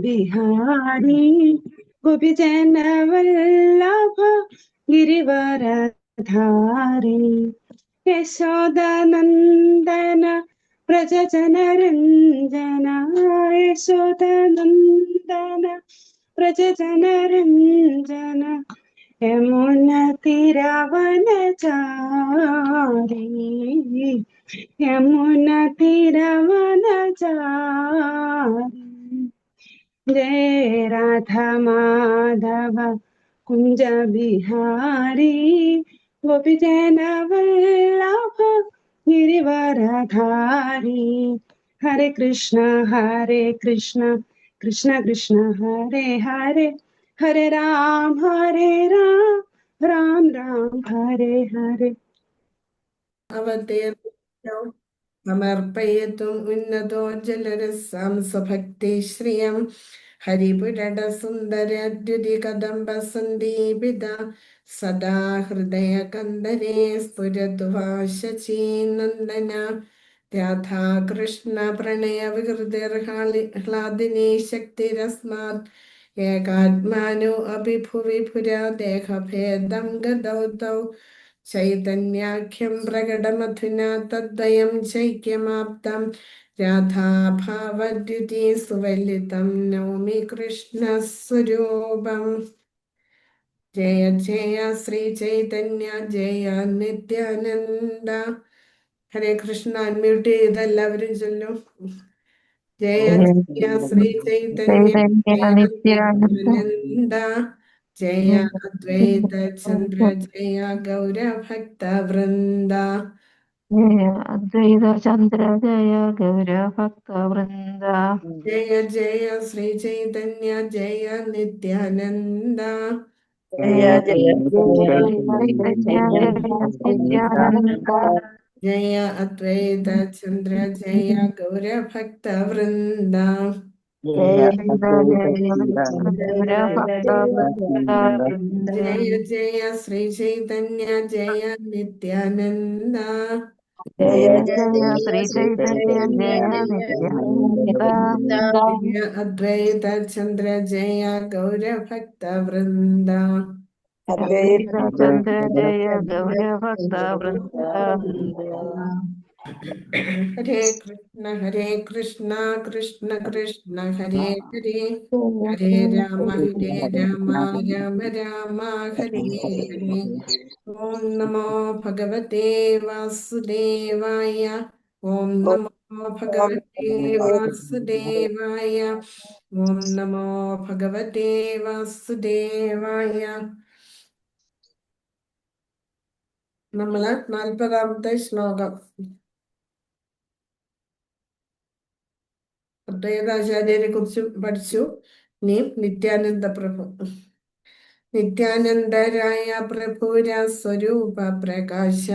बिहारी गोपीजन वल्लभ गिरिवरधारी यशोदानन्दन व्रजजनरञ्जन यशोदानन्दन व्रजजनरञ्जन यमुनतीरवनचारी यमुनतीरवनचारी जय राधा माधव कुंज बिहारी गोपीजन वल्लभ गिरिवरधारी हरे कृष्ण कृष्ण कृष्ण हरे हरे हरे राम राम राम हरे हरे അവതീർണോ സമർപ്പയതും ഉന്നതോജ്ജലരസാം സ്വഭക്തി ശ്രിയം ഹരിപുരട സുന്ദരദ്യുതി കദംബ സന്ദീപിത സദാ ഹൃദയ കന്ദരേ സ്ഫുരതു വാശചീനന്ദന രാധാകൃഷ്ണ പ്രണയ വിഹൃതിർഹ്ലാദിനി ശക്തിരസ്മാത് ഏകാത്മാനോ അഭിഭുവി പുരാ ദേഹഭേദം ഗതൗ തൗ ചൈതന്യാഖ്യം പ്രകടമധുന തദ്വയം ചൈക്യമാപ്തം രാധാഭാവദ്യുതി സുവലിതം നൗമി കൃഷ്ണസ്വരൂപം ജയ ജയ ശ്രീ ചൈതന്യ ജയ നിത്യാനന്ദ. ഹരേ കൃഷ്ണ. അൺമ്യൂട്ട് ചെയ്ത് എല്ലാവരും ചൊല്ലും. ജയ ജയ ശ്രീ ചൈതന്യ ജയ നിത്യാനന്ദ ജയ അദ്വൈത ചന്ദ്ര ജയ ഗൗരഭക്ത വൃന്ദ. ജയ അദ്വൈത ചന്ദ്ര ജയ ഗൗരഭക്ത വൃന്ദ. ജയ ജയ ശ്രീ ചൈതന്യ ജയ നിത്യാനന്ദ ജയ ജയ നിത്യാനന്ദ ജയ അദ്വൈത ചന്ദ്ര ജയ ഗൗരഭക്ത വൃന്ദ. ജയ ഗൗരഭക്ത വൃന്ദ. ജയ ജയ ശ്രീ ചൈതന്യ ജയ നിത്യാനന്ദ ജയ ജയ ശ്രീ ചൈതന്യ ജയ നിത്യാനന്ദ. ജയ അദ്വൈത ചന്ദ്ര ജയ ഗൗരഭക്ത വൃന്ദ. അദ്വൈത ചന്ദ്ര ജയ ഗൗരഭക്ത വൃന്ദ. ഹരേ കൃഷ്ണ കൃഷ്ണ കൃഷ്ണ ഹരേ ഹരേ ഹരേ രാമ രാമ രാമ ഹരേ ഹരേ. ഓം നമോ ഭഗവതേ വാസുദേവായ. ഓം നമോ ഭഗവതേ വാസുദേവായ. ഓം നമോ ഭഗവതേ വാസുദേവായ. നമ്മള് 40ാമത്തെ ശ്ലോകം അദ്വൈതാചാര്യരെ കുറിച്ച് പഠിച്ചു. ഇനി നിത്യാനന്ദ പ്രഭു. നിത്യാനന്ദരായ പ്രഭുര സ്വരൂപ പ്രകാശ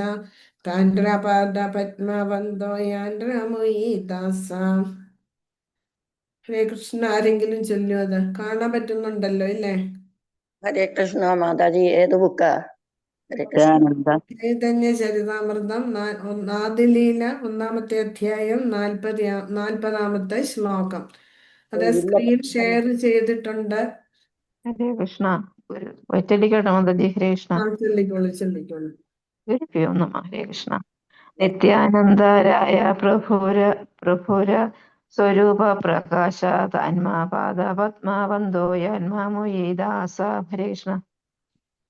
താണ്ഡ്രപാദ പത്മവന്തോയാൻഡ്രമുയി ദാസ. ഹരേ കൃഷ്ണ. ആരെങ്കിലും ചൊല്ലു. അത് കാണാൻ പറ്റുന്നുണ്ടല്ലോ ഇല്ലേ? ഹരേ കൃഷ്ണ മാതാജി. ഏത് ബുക്കാ? ഹരേ കൃഷ്ണ. ചൈതന്യ ചരിതാമൃതം ആദിലീല 1ാമത്തെ അധ്യായം 40ാമത്തെ ശ്ലോകം. അത് സ്ക്രീൻ ഷെയർ ചെയ്തിട്ടുണ്ട്. ഹരേ കൃഷ്ണ. ഒറ്റടിക്കട്ടെ മാതാജി. ഹരേ കൃഷ്ണ. ചൊല്ലിക്കോളൂ ചൊല്ലിക്കോളൂ. ഹരേ കൃഷ്ണ. നിത്യാനന്ദരായ പ്രഭുര സ്വരൂപ പ്രകാശ താന്മാപാദ പത്മവന്തോയാൻമാമുയി ദാസ. ഹരേ കൃഷ്ണ.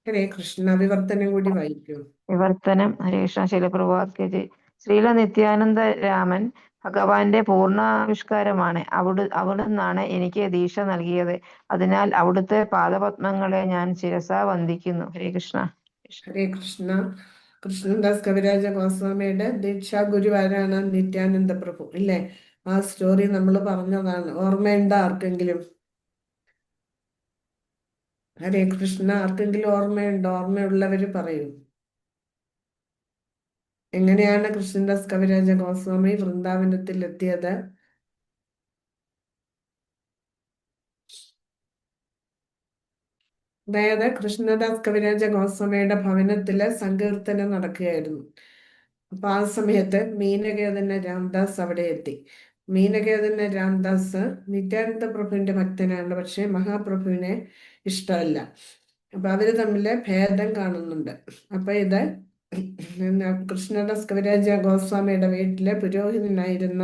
ഹരേ കൃഷ്ണ. വിവർത്തനം കൂടി വായിക്കൂ. വിവർത്തനം. ഹരേ കൃഷ്ണ. ശീലപ്രഭാത്. ശ്രീല നിത്യാനന്ദ രാമൻ ഭഗവാന്റെ പൂർണ്ണാവിഷ്കാരമാണ്. അവിടുന്നാണ് എനിക്ക് ദീക്ഷ നൽകിയത്. അതിനാൽ അവിടുത്തെ പാദപത്മങ്ങളെ ഞാൻ ശിരസാ വന്ദിക്കുന്നു. ഹരേ കൃഷ്ണ. ഹരേ കൃഷ്ണ. കൃഷ്ണദാസ് കവിരാജ ഗോസ്വാമിയുടെ ദീക്ഷാ ഗുരു ആരാണ്? നിത്യാനന്ദ പ്രഭു ഇല്ലേ? ആ സ്റ്റോറി നമ്മൾ പറഞ്ഞതാണ്. ഓർമ്മയുണ്ടോ ആർക്കെങ്കിലും? ഹരേ കൃഷ്ണ. ആർക്കെങ്കിലും ഓർമ്മയുണ്ടോ? ഓർമ്മയുള്ളവര് പറയൂ. എങ്ങനെയാണ് കൃഷ്ണദാസ് കവിരാജ ഗോസ്വാമി വൃന്ദാവനത്തിൽ എത്തിയത്? അതായത് കൃഷ്ണദാസ് കവിരാജ ഗോസ്വാമിയുടെ ഭവനത്തില് സങ്കീർത്തനം നടക്കുകയായിരുന്നു. അപ്പൊ ആ സമയത്ത് മീനകേതന രാംദാസ് അവിടെ എത്തി. മീനകേതന രാംദാസ് നിത്യാനന്ദ പ്രഭുവിന്റെ ഭക്തനാണ്, പക്ഷെ മഹാപ്രഭുവിനെ ഇഷ്ടമല്ല. അപ്പൊ അവര് തമ്മില് ഭേദം കാണുന്നുണ്ട്. അപ്പൊ ഇത് കൃഷ്ണദാസ് കവിരാജ ഗോസ്വാമിയുടെ വീട്ടിലെ പുരോഹിതനായിരുന്ന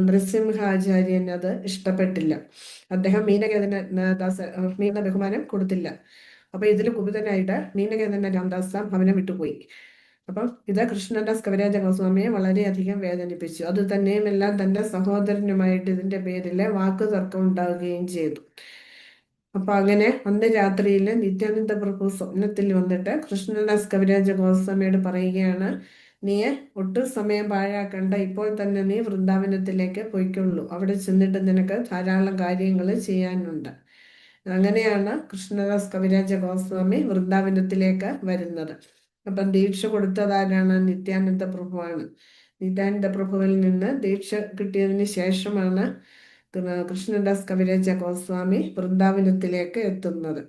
നൃസിംഹാചാര്യൻ അത് ഇഷ്ടപ്പെട്ടില്ല. അദ്ദേഹം മീനകേതനദാസ് മീന ബഹുമാനം കൊടുത്തില്ല. അപ്പൊ ഇതിൽ കുപിതനായിട്ട് മീനകേതന രാംദാസ് അവനെ വിട്ടുപോയി. അപ്പം ഇത് കൃഷ്ണദാസ് കവിരാജ ഗോസ്വാമിയെ വളരെയധികം വേദനിപ്പിച്ചു. അത് തന്നെയുമെല്ലാം തന്റെ സഹോദരനുമായിട്ട് ഇതിന്റെ പേരില് വാക്കുതർക്കം ഉണ്ടാവുകയും ചെയ്തു. അപ്പൊ അങ്ങനെ അന്ന് രാത്രിയില് നിത്യാനന്ദ പ്രഭു സ്വപ്നത്തിൽ വന്നിട്ട് കൃഷ്ണദാസ് കവിരാജ ഗോസ്വാമിയോട് പറയുകയാണ്, നീ ഒട്ടും സമയം പാഴാക്കണ്ട, ഇപ്പോൾ തന്നെ നീ വൃന്ദാവനത്തിലേക്ക് പോയിക്കൊള്ളൂ, അവിടെ ചെന്നിട്ട് നിനക്ക് ധാരാളം കാര്യങ്ങൾ ചെയ്യാനുണ്ട്. അങ്ങനെയാണ് കൃഷ്ണദാസ് കവിരാജ ഗോസ്വാമി വൃന്ദാവനത്തിലേക്ക് വരുന്നത്. അപ്പം ദീക്ഷ കൊടുത്തതാരാണ്? നിത്യാനന്ദ പ്രഭുവാണ്. നിത്യാനന്ദ പ്രഭുവിൽ നിന്ന് ദീക്ഷ കിട്ടിയതിന് ശേഷമാണ് കൃഷ്ണദാസ് കവിരാജ ഗോസ്വാമി വൃന്ദാവനത്തിലേക്ക് എത്തുന്നത്.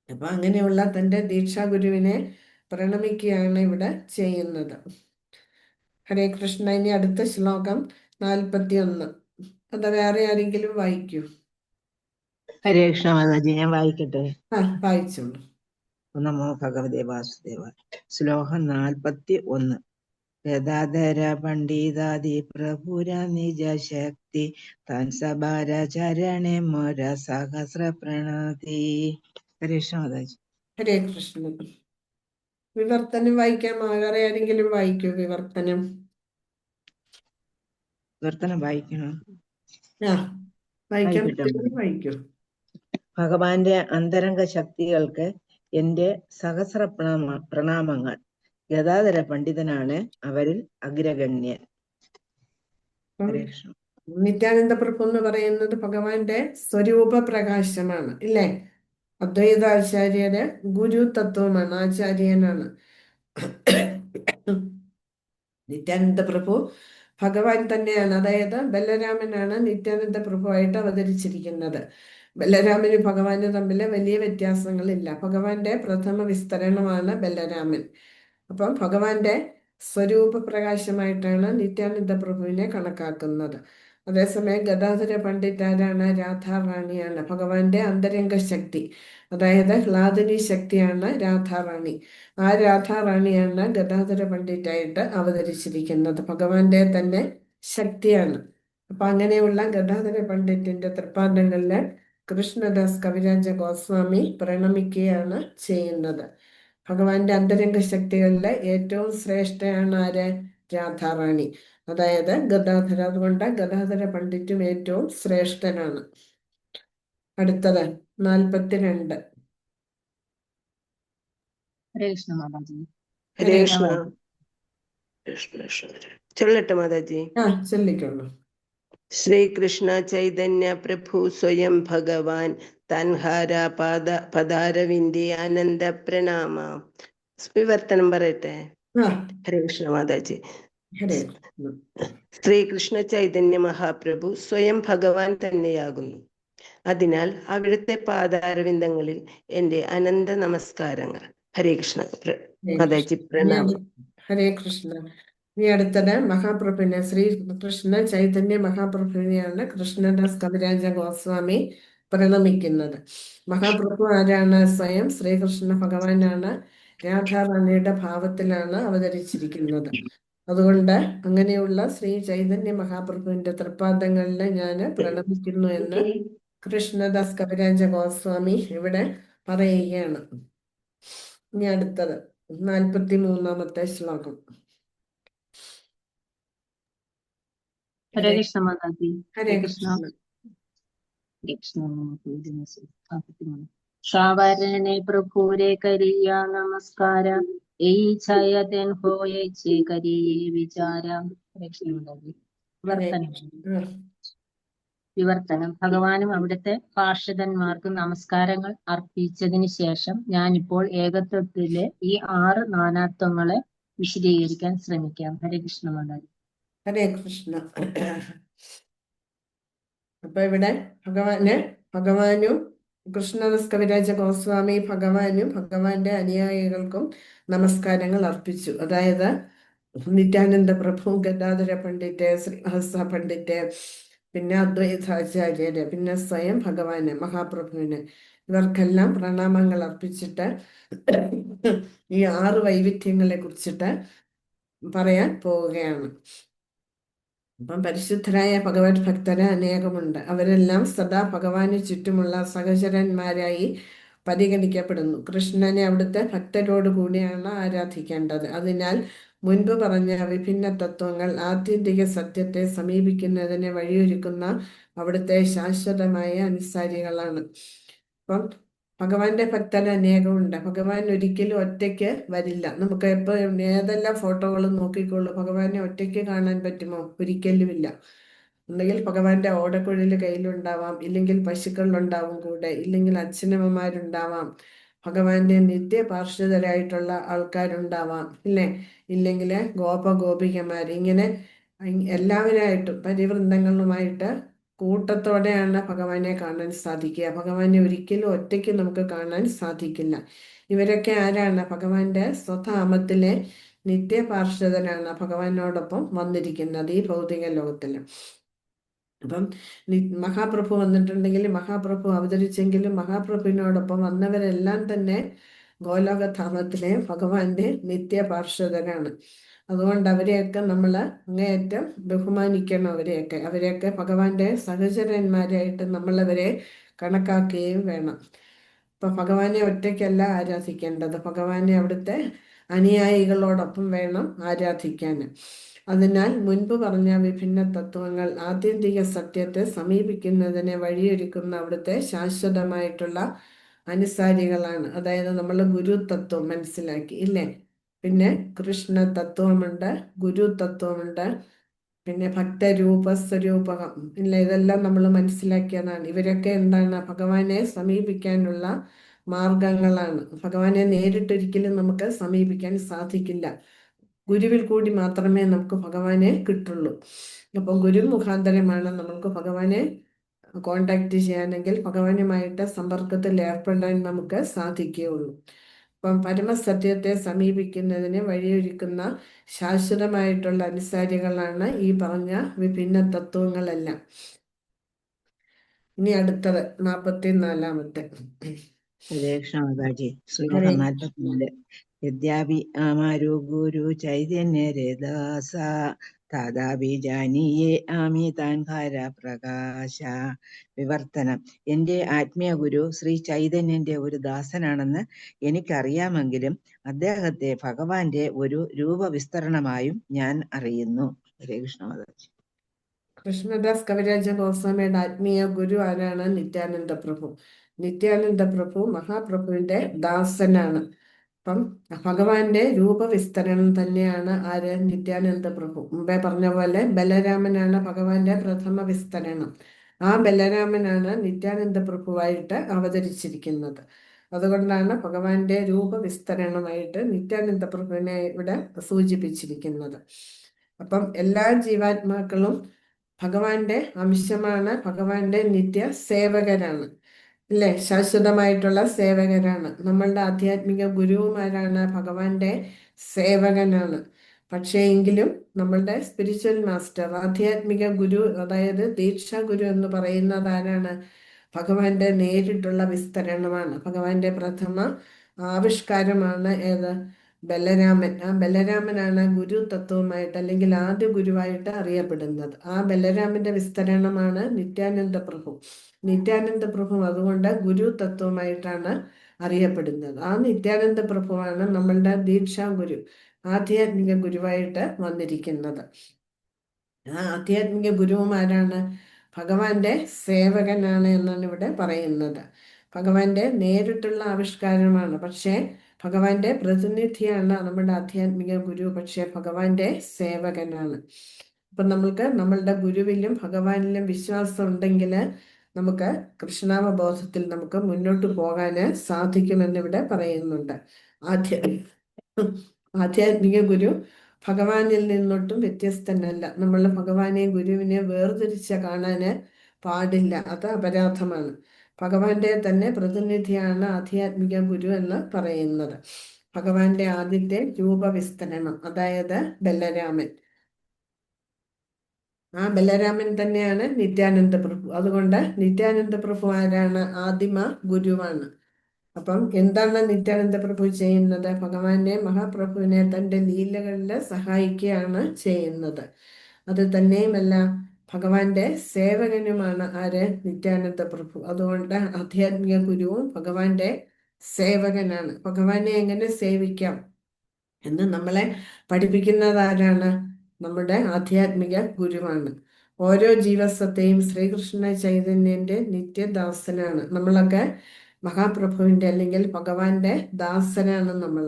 അപ്പൊ അങ്ങനെയുള്ള തന്റെ ദീക്ഷാഗുരുവിനെ പ്രണമിക്കുകയാണ് ഇവിടെ ചെയ്യുന്നത്. ഹരേ കൃഷ്ണ. ഇനി അടുത്ത ശ്ലോകം 41. അത് വേറെ ആരെങ്കിലും വായിക്കൂ? ഹരേ കൃഷ്ണ മാതാജി, ഞാൻ വായിക്കട്ടെ. വായിച്ചോളൂ. നമോ ഭഗവതേ വാസുദേവ. ശ്ലോകം 41. ഗദാധര പണ്ഡിതാദി പ്രഭുര നിജ ശക്തി താൻ സഭാര ചരണേ മോര സഹസ്ര പ്രണതി. ഹരേ കൃഷ്ണ മാതാജി. ഹരേ കൃഷ്ണ. വിവർത്തനം വായിക്കാമോ? വേറെ ആരെങ്കിലും വായിക്കൂ വിവർത്തനം? വിവർത്തനം വായിക്കണം. വായിക്കാൻ വായിക്കട്ടെ. വായിക്കൂ. ഭഗവാന്റെ അന്തരംഗ ശക്തികൾക്ക് എന്റെ സഹസ്ര പ്രണാമങ്ങൾ. ഗദാധര പണ്ഡിതനാണ് അവരിൽ അഗ്രഗണ്യൻ. ഹരേ കൃഷ്ണ. നിത്യാനന്ദ പ്രഭു എന്ന് പറയുന്നത് ഭഗവാന്റെ സ്വരൂപ പ്രകാശമാണ്, ഇല്ലേ? അദ്വൈതാചാര്യര് ഗുരു തത്വമാണ്, ആചാര്യനാണ്. നിത്യാനന്ദ പ്രഭു ഭഗവാൻ തന്നെയാണ്. അതായത് ബലരാമനാണ് നിത്യാനന്ദ പ്രഭുവായിട്ട് അവതരിച്ചിരിക്കുന്നത്. ബലരാമന് ഭഗവാന് തമ്മിൽ വലിയ വ്യത്യാസങ്ങളില്ല. ഭഗവാന്റെ പ്രഥമ വിസ്തരണമാണ് ബലരാമൻ. അപ്പം ഭഗവാന്റെ സ്വരൂപ പ്രകാശമായിട്ടാണ് നിത്യാനന്ദ പ്രഭുവിനെ കണക്കാക്കുന്നത്. അതേസമയം ഗദാധര പണ്ഡിറ്റ് ആരാണ്? രാധാറാണിയാണ്. ഭഗവാന്റെ അന്തരംഗ ശക്തി, അതായത് ഹ്ലാദിനി ശക്തിയാണ് രാധാറാണി. ആ രാധാറാണിയാണ് ഗദാധര പണ്ഡിറ്റായിട്ട് അവതരിച്ചിരിക്കുന്നത്. ഭഗവാന്റെ തന്നെ ശക്തിയാണ്. അപ്പൊ അങ്ങനെയുള്ള ഗദാധര പണ്ഡിറ്റിന്റെ തൃപ്പാദങ്ങളില് കൃഷ്ണദാസ് കവിരാജ ഗോസ്വാമി പ്രണമിക്കുകയാണ് ചെയ്യുന്നത്. ഭഗവാന്റെ അന്തരംഗ ശക്തികളിലെ ഏറ്റവും ശ്രേഷ്ഠയാണ് ആര്? രാധാറാണി, അതായത് ഗദാധര. അതുകൊണ്ട് ഗദാധര പണ്ഡിറ്റും ഏറ്റവും ശ്രേഷ്ഠനാണ്. അടുത്തത് 42. ഹരേ കൃഷ്ണ മാതാജി. ഹരേ കൃഷ്ണ. ചൊല്ലട്ടെ മാതാജി? ചൊല്ലിക്കൊള്ളു. ശ്രീകൃഷ്ണ ചൈതന്യ പ്രഭു സ്വയം ഭഗവാൻ തൻഹാര പദാരവിന്ദി ആനന്ദ പ്രണാമ. വിവർത്തനം പറയട്ടെ? ഹരേ കൃഷ്ണ മാതാജി. ശ്രീകൃഷ്ണ ചൈതന്യ മഹാപ്രഭു സ്വയം ഭഗവാൻ തന്നെയാകുന്നു. അതിനാൽ അവിടുത്തെ പാദാരവിന്ദങ്ങളിൽ എന്റെ അനന്ത നമസ്കാരങ്ങൾ. ഹരേ കൃഷ്ണ മാതാജി, പ്രണാമം. ഹരേ കൃഷ്ണ. ഇനി അടുത്തത് മഹാപ്രഭുവിനെ, ശ്രീകൃഷ്ണ ചൈതന്യ മഹാപ്രഭുവിനെയാണ് കൃഷ്ണദാസ് കവിരാജ ഗോസ്വാമി പ്രണമിക്കുന്നത്. മഹാപ്രഭു ആരാണ്? സ്വയം ശ്രീകൃഷ്ണ ഭഗവാനാണ്. രാധാറാണിയുടെ ഭാവത്തിലാണ് അവതരിച്ചിരിക്കുന്നത്. അതുകൊണ്ട് അങ്ങനെയുള്ള ശ്രീ ചൈതന്യ മഹാപ്രഭുവിന്റെ തൃപ്പാദങ്ങളിൽ ഞാൻ പ്രണമിക്കുന്നു എന്ന് കൃഷ്ണദാസ് കവിരാജ ഗോസ്വാമി ഇവിടെ പറയുകയാണ്. ഇനി അടുത്തത് 43-ാമത്തെ ശ്ലോകം. ഹരേ കൃഷ്ണ മാതാജി. ഹരേ കൃഷ്ണ. ശ്രാവരനെ പ്രഭുരെ കരിയ നമസ്കാര ഈ ഛയതൻ ഹോയെ ചേ കരിയേ വിചാര. ഹരേ കൃഷ്ണ മാതാജി. വിവർത്തനം. ഭഗവാനും അവിടുത്തെ പാർഷദന്മാർക്ക് നമസ്കാരങ്ങൾ അർപ്പിച്ചതിന് ശേഷം ഞാനിപ്പോൾ ഏകത്വത്തിലെ ഈ 6 നാനാത്വങ്ങളെ വിശദീകരിക്കാൻ ശ്രമിക്കാം. ഹരേ കൃഷ്ണ മാതാജി. ഹരേ കൃഷ്ണ. അപ്പൊ ഇവിടെ ഭഗവാനും കൃഷ്ണദാസ് കവിരാജ ഗോസ്വാമി ഭഗവാനും ഭഗവാന്റെ അനുയായികൾക്കും നമസ്കാരങ്ങൾ അർപ്പിച്ചു. അതായത് നിത്യാനന്ദ പ്രഭു, ഗദാധര പണ്ഡിറ്റ്, ശ്രീവാസ പണ്ഡിറ്റ്, പിന്നെ അദ്വൈതാചാര്യര്, പിന്നെ സ്വയം ഭഗവാന് മഹാപ്രഭുവിന്, ഇവർക്കെല്ലാം പ്രണാമങ്ങൾ അർപ്പിച്ചിട്ട് ഈ 6 വൈവിധ്യങ്ങളെ കുറിച്ചിട്ട് പറയാൻ പോവുകയാണ്. അപ്പം പരിശുദ്ധരായ ഭഗവത് ഭക്തര് അനേകമുണ്ട്. അവരെല്ലാം സദാ ഭഗവാന് ചുറ്റുമുള്ള സഹചരന്മാരായി പരിഗണിക്കപ്പെടുന്നു. കൃഷ്ണനെ അവിടുത്തെ ഭക്തരോട് കൂടിയാണ് ആരാധിക്കേണ്ടത്. അതിനാൽ മുൻപ് പറഞ്ഞ വിഭിന്ന തത്വങ്ങൾ ആത്യന്തിക സത്യത്തെ സമീപിക്കുന്നതിന് വഴിയൊരുക്കുന്ന അവിടുത്തെ ശാശ്വതമായ അനുസാരികളാണ്. അപ്പം ഭഗവാന്റെ ഭക്തർ അനേകമുണ്ട്. ഭഗവാൻ ഒരിക്കലും ഒറ്റയ്ക്ക് വരില്ല. നമുക്ക് എപ്പോ ഏതെല്ലാം ഫോട്ടോകളും നോക്കിക്കോളൂ, ഭഗവാനെ ഒറ്റയ്ക്ക് കാണാൻ പറ്റുമോ? ഒരിക്കലുമില്ല. ഒന്നുകിൽ ഭഗവാന്റെ ഓടക്കുഴൽ കയ്യിലുണ്ടാവാം, ഇല്ലെങ്കിൽ പശുക്കളിലുണ്ടാവും കൂടെ, ഇല്ലെങ്കിൽ അച്ഛനമ്മമാരുണ്ടാവാം, ഭഗവാന്റെ നിത്യ പാർശ്വതരായിട്ടുള്ള ആൾക്കാരുണ്ടാവാം, ഇല്ലേ? ഇല്ലെങ്കിൽ ഗോപഗോപികമാർ, ഇങ്ങനെ എല്ലാവരായിട്ടും പരിവൃന്ദങ്ങളുമായിട്ട് കൂട്ടത്തോടെയാണ് ഭഗവാനെ കാണാൻ സാധിക്കുക. ഭഗവാനെ ഒരിക്കലും ഒറ്റയ്ക്ക് നമുക്ക് കാണാൻ സാധിക്കില്ല. ഇവരൊക്കെ ആരാണ്? ഭഗവാന്റെ സ്വധാമത്തിലെ നിത്യപാർശ്വതനാണ് ഭഗവാനോടൊപ്പം വന്നിരിക്കുന്നത് ഈ ഭൗതിക ലോകത്തിൽ. അപ്പം മഹാപ്രഭു വന്നിട്ടുണ്ടെങ്കിൽ, മഹാപ്രഭു അവതരിച്ചെങ്കിലും മഹാപ്രഭുവിനോടൊപ്പം വന്നവരെല്ലാം തന്നെ ഗോലോകധാമത്തിലെ ഭഗവാന്റെ നിത്യപാർശ്വതരാണ്. അതുകൊണ്ട് അവരെയൊക്കെ നമ്മൾ അങ്ങേയറ്റം ബഹുമാനിക്കണം. അവരെയൊക്കെ ഭഗവാന്റെ സഹചരന്മാരായിട്ട് നമ്മളവരെ കണക്കാക്കുകയും വേണം. ഇപ്പൊ ഭഗവാനെ ഒറ്റയ്ക്കല്ല ആരാധിക്കേണ്ടത്, ഭഗവാനെ അവിടുത്തെ അനുയായികളോടൊപ്പം വേണം ആരാധിക്കാൻ. അതിനാൽ മുൻപ് പറഞ്ഞ വിഭിന്ന തത്വങ്ങൾ ആത്യന്തിക സത്യത്തെ സമീപിക്കുന്നതിന് വഴിയൊരുക്കുന്ന അവിടുത്തെ ശാശ്വതമായിട്ടുള്ള അനുസാരികളാണ്. അതായത് നമ്മൾ ഗുരു തത്വം മനസ്സിലാക്കി, ഇല്ലേ? പിന്നെ കൃഷ്ണ തത്വമുണ്ട്, ഗുരു തത്വമുണ്ട്, പിന്നെ ഭക്തരൂപ സ്വരൂപകം, ഇല്ല? ഇതെല്ലാം നമ്മൾ മനസ്സിലാക്കിയതാണ്. ഇവരൊക്കെ എന്താണ്? ഭഗവാനെ സമീപിക്കാനുള്ള മാർഗങ്ങളാണ്. ഭഗവാനെ നേരിട്ടൊരിക്കലും നമുക്ക് സമീപിക്കാൻ സാധിക്കില്ല. ഗുരുവിൽ കൂടി മാത്രമേ നമുക്ക് ഭഗവാനെ കിട്ടുള്ളൂ. അപ്പം ഗുരു മുഖാന്തരമാണ് നമുക്ക് ഭഗവാനെ കോണ്ടാക്ട് ചെയ്യാനെങ്കിൽ, ഭഗവാനുമായിട്ട് സമ്പർക്കത്തിൽ ഏർപ്പെടാൻ നമുക്ക് സാധിക്കുകയുള്ളൂ. അപ്പം പരമസത്യത്തെ സമീപിക്കുന്നതിന് വഴിയൊരുക്കുന്ന ശാശ്വതമായിട്ടുള്ള അനുസാരികളാണ് ഈ പറഞ്ഞ വിഭിന്ന തത്വങ്ങളെല്ലാം. ഇനി അടുത്തത് 44-ാമത്തെ. ഹരേ കൃഷ്ണ മാതാജി. ശ്ലോകം ഹരേ 44. യദ്യാപി ആമാരോ ഗുരു ചൈതന്യരേദാസ താദാപി ജാനീയേ ആമി താൻ ഭാര പ്രകാശ. വിവർത്തനം. എന്റെ ആത്മീയ ഗുരു ശ്രീ ചൈതന്യന്റെ ഒരു ദാസനാണെന്ന് എനിക്കറിയാമെങ്കിലും അദ്ദേഹത്തെ ഭഗവാന്റെ ഒരു രൂപവിസ്തരണമായും ഞാൻ അറിയുന്നു. ഹരേ കൃഷ്ണ മാതാജി. കൃഷ്ണദാസ് കവിരാജ ഗോസ്വാമിയുടെ ആത്മീയ ഗുരു ആരാണ്? നിത്യാനന്ദ പ്രഭു. നിത്യാനന്ദ പ്രഭു മഹാപ്രഭുവിന്റെ ദാസനാണ്. അപ്പം ഭഗവാന്റെ രൂപവിസ്തരണം തന്നെയാണ് ആര്? നിത്യാനന്ദ പ്രഭു. മുമ്പേ പറഞ്ഞ പോലെ ബലരാമനാണ് ഭഗവാന്റെ പ്രഥമ വിസ്തരണം. ആ ബലരാമനാണ് നിത്യാനന്ദ പ്രഭുവായിട്ട് അവതരിച്ചിരിക്കുന്നത്. അതുകൊണ്ടാണ് ഭഗവാന്റെ രൂപവിസ്തരണമായിട്ട് നിത്യാനന്ദ പ്രഭുവിനെ ഇവിടെ സൂചിപ്പിച്ചിരിക്കുന്നത്. അപ്പം എല്ലാ ജീവാത്മാക്കളും ഭഗവാന്റെ അംശമാണ്, ഭഗവാന്റെ നിത്യ സേവകരാണ്, അല്ലേ? ശാശ്വതമായിട്ടുള്ള സേവകരാണ്. നമ്മളുടെ ആധ്യാത്മിക ഗുരുവുമാരാണ് ഭഗവാന്റെ സേവകനാണ്. പക്ഷേ എങ്കിലും നമ്മളുടെ സ്പിരിച്വൽ മാസ്റ്റർ, ആധ്യാത്മിക ഗുരു, അതായത് ദീക്ഷാ ഗുരു എന്ന് പറയുന്നത് ആരാണ്? ഭഗവാന്റെ നേരിട്ടുള്ള വിസ്തരണമാണ്. ഭഗവാന്റെ പ്രഥമ ആവിഷ്കാരമാണ് ഏത്? ബലരാമൻ. ആ ബലരാമനാണ് ഗുരു തത്വമായിട്ട്, അല്ലെങ്കിൽ ആദ്യ ഗുരുവായിട്ട് അറിയപ്പെടുന്നത്. ആ ബലരാമന്റെ വിസ്തരണമാണ് നിത്യാനന്ദ പ്രഭു. നിത്യാനന്ദ പ്രഭു അതുകൊണ്ട് ഗുരു തത്വമായിട്ടാണ് അറിയപ്പെടുന്നത്. ആ നിത്യാനന്ദ പ്രഭുവാണ് നമ്മളുടെ ദീക്ഷാ ഗുരു, ആധ്യാത്മിക ഗുരുവായിട്ട് വന്നിരിക്കുന്നത്. ആ ആധ്യാത്മിക ഗുരുവുമാരാണ്? ഭഗവാന്റെ സേവകനാണ് എന്നാണ് ഇവിടെ പറയുന്നത്. ഭഗവാന്റെ നേരിട്ടുള്ള ആവിഷ്കാരമാണ്, പക്ഷേ ഭഗവാന്റെ പ്രതിനിധിയാണ് നമ്മുടെ ആധ്യാത്മിക ഗുരു, പക്ഷെ ഭഗവാന്റെ സേവകനാണ്. അപ്പൊ നമ്മൾക്ക് നമ്മളുടെ ഗുരുവിലും ഭഗവാനിലും വിശ്വാസം ഉണ്ടെങ്കിൽ നമുക്ക് കൃഷ്ണാവബോധത്തിൽ നമുക്ക് മുന്നോട്ട് പോകാന് സാധിക്കുമെന്ന് ഇവിടെ പറയുന്നുണ്ട്. ആധ്യാത്മിക ഗുരു ഭഗവാനിൽ നിന്നൊട്ടും വ്യത്യസ്തനല്ല. നമ്മൾ ഭഗവാനെ ഗുരുവിനെ വേർതിരിച്ച് കാണാന് പാടില്ല, അത് അപരാധമാണ്. ഭഗവാന്റെ തന്നെ പ്രതിനിധിയാണ് ആധ്യാത്മിക ഗുരു എന്ന് പറയുന്നത്. ഭഗവാന്റെ ആദ്യത്തെ രൂപവിസ്തരണം, അതായത് ബലരാമൻ. ആ ബലരാമൻ തന്നെയാണ് നിത്യാനന്ദ പ്രഭു. അതുകൊണ്ട് നിത്യാനന്ദ പ്രഭു ആരാണ്? ആദിമ ഗുരുവാണ്. അപ്പം എന്താണ് നിത്യാനന്ദ പ്രഭു ചെയ്യുന്നത്? ഭഗവാനെ മഹാപ്രഭുവിനെ തന്റെ ലീലകളിൽ സഹായിക്കുകയാണ് ചെയ്യുന്നത്. അത് തന്നെയുമല്ല, ഭഗവാന്റെ സേവകനുമാണ് ആര്? നിത്യാനന്ദ പ്രഭു. അതുകൊണ്ട് ആധ്യാത്മിക ഗുരുവും ഭഗവാന്റെ സേവകനാണ്. ഭഗവാനെ എങ്ങനെ സേവിക്കാം എന്ന് നമ്മളെ പഠിപ്പിക്കുന്നത് ആരാണ്? നമ്മുടെ ആധ്യാത്മിക ഗുരുവാണ്. ഓരോ ജീവസത്തെയും ശ്രീകൃഷ്ണ ചൈതന്യന്റെ നിത്യദാസനാണ്. നമ്മളൊക്കെ മഹാപ്രഭുവിന്റെ അല്ലെങ്കിൽ ഭഗവാന്റെ ദാസനാണ് നമ്മൾ.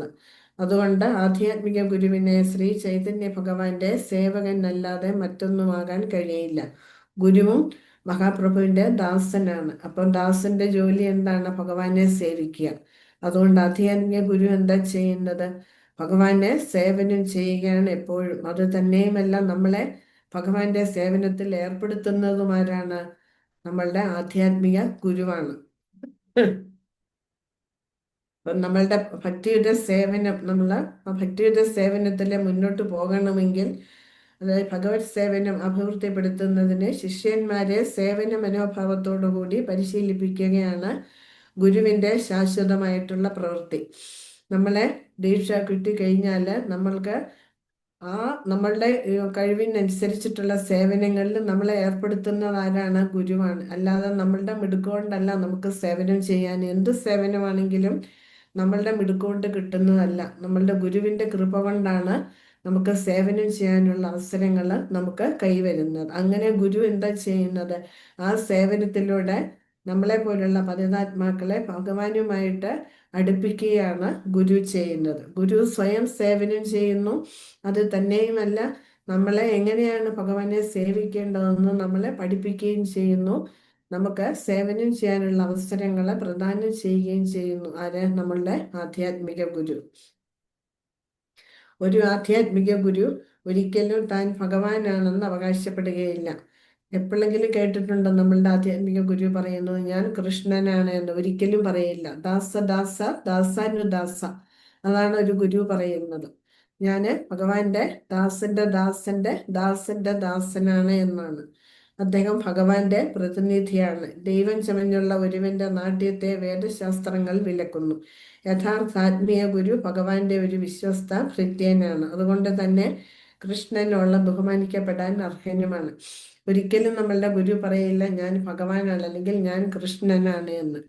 അതുകൊണ്ട് ആധ്യാത്മിക ഗുരുവിനെ ശ്രീ ചൈതന്യ ഭഗവാന്റെ സേവകൻ അല്ലാതെ മറ്റൊന്നുമാകാൻ കഴിയില്ല. ഗുരുവും മഹാപ്രഭുവിന്റെ ദാസനാണ്. അപ്പം ദാസന്റെ ജോലി എന്താണ്? ഭഗവാനെ സേവിക്കുക. അതുകൊണ്ട് ആധ്യാത്മിക ഗുരു എന്താ ചെയ്യുന്നത്? ഭഗവാനെ സേവനം ചെയ്യുകയാണ് എപ്പോഴും. അത് തന്നെയുമല്ല, നമ്മളെ ഭഗവാന്റെ സേവനത്തിൽ ഏർപ്പെടുത്തുന്നതുമാരാണ്? നമ്മളുടെ ആധ്യാത്മിക ഗുരുവാണ്. അപ്പം നമ്മളുടെ ഭക്തിയുടെ സേവനം, നമ്മൾ ആ ഭക്തിയുടെ സേവനത്തിൽ മുന്നോട്ട് പോകണമെങ്കിൽ, അതായത് ഭഗവത് സേവനം അഭിവൃദ്ധിപ്പെടുത്തുന്നതിന് ശിഷ്യന്മാരെ സേവന മനോഭാവത്തോടു കൂടി പരിശീലിപ്പിക്കുകയാണ് ഗുരുവിന്റെ ശാശ്വതമായിട്ടുള്ള പ്രവൃത്തി. നമ്മളെ ദീക്ഷ കിട്ടിക്കഴിഞ്ഞാൽ നമ്മൾക്ക് ആ നമ്മളുടെ കഴിവിനനുസരിച്ചിട്ടുള്ള സേവനങ്ങളിൽ നമ്മളെ ഏർപ്പെടുത്തുന്നത് ആരാണ്? ഗുരുവാണ്. അല്ലാതെ നമ്മളുടെ മിടുക്കൊണ്ടല്ല നമുക്ക് സേവനം ചെയ്യാൻ. എന്ത് സേവനമാണെങ്കിലും നമ്മളുടെ മിടുക്കൊണ്ട് കിട്ടുന്നതല്ല, നമ്മളുടെ ഗുരുവിന്റെ കൃപ കൊണ്ടാണ് നമുക്ക് സേവനം ചെയ്യാനുള്ള അവസരങ്ങൾ നമുക്ക് കൈവരുന്നത്. അങ്ങനെ ഗുരു എന്താ ചെയ്യുന്നത്? ആ സേവനത്തിലൂടെ നമ്മളെ പോലുള്ള പതിതാത്മാക്കളെ ഭഗവാനുമായിട്ട് അടുപ്പിക്കുകയാണ് ഗുരു ചെയ്യുന്നത്. ഗുരു സ്വയം സേവനം ചെയ്യുന്നു. അത് തന്നെയുമല്ല, നമ്മളെ എങ്ങനെയാണ് ഭഗവാനെ സേവിക്കേണ്ടതെന്ന് നമ്മളെ പഠിപ്പിക്കുകയും ചെയ്യുന്നു. നമുക്ക് സേവനം ചെയ്യാനുള്ള അവസരങ്ങൾ പ്രദാനം ചെയ്യുകയും ചെയ്യുന്നു. ആര്? നമ്മളുടെ ആധ്യാത്മിക ഗുരു. ഒരു ആധ്യാത്മിക ഗുരു ഒരിക്കലും താൻ ഭഗവാനാണെന്ന് അവകാശപ്പെടുകയില്ല. എപ്പോഴെങ്കിലും കേട്ടിട്ടുണ്ടോ നമ്മളുടെ ആധ്യാത്മിക ഗുരു പറയുന്നത് ഞാൻ കൃഷ്ണനാണ് എന്ന്? ഒരിക്കലും പറയില്ല. ദാസ ദാസ ദാസാനുദാസ, അതാണ് ഒരു ഗുരു പറയുന്നത്. ഞാന് ഭഗവാന്റെ ദാസന്റെ ദാസന്റെ ദാസന്റെ ദാസനാണ് എന്നാണ്. അദ്ദേഹം ഭഗവാന്റെ പ്രതിനിധിയാണ്. ദൈവം ചമഞ്ഞുള്ള ഒരുവന്റെ നാട്യത്തെ വേദശാസ്ത്രങ്ങൾ വിലക്കുന്നു. യഥാർത്ഥ ആത്മീയ ഗുരു ഭഗവാന്റെ ഒരു വിശ്വസ്ത ഭൃത്യനാണ്. അതുകൊണ്ട് തന്നെ കൃഷ്ണനോളം ബഹുമാനിക്കപ്പെടാൻ അർഹനുമാണ്. ഒരിക്കലും നമ്മളുടെ ഗുരു പറയില്ല ഞാൻ ഭഗവാനാണ് അല്ലെങ്കിൽ ഞാൻ കൃഷ്ണനാണ് എന്ന്.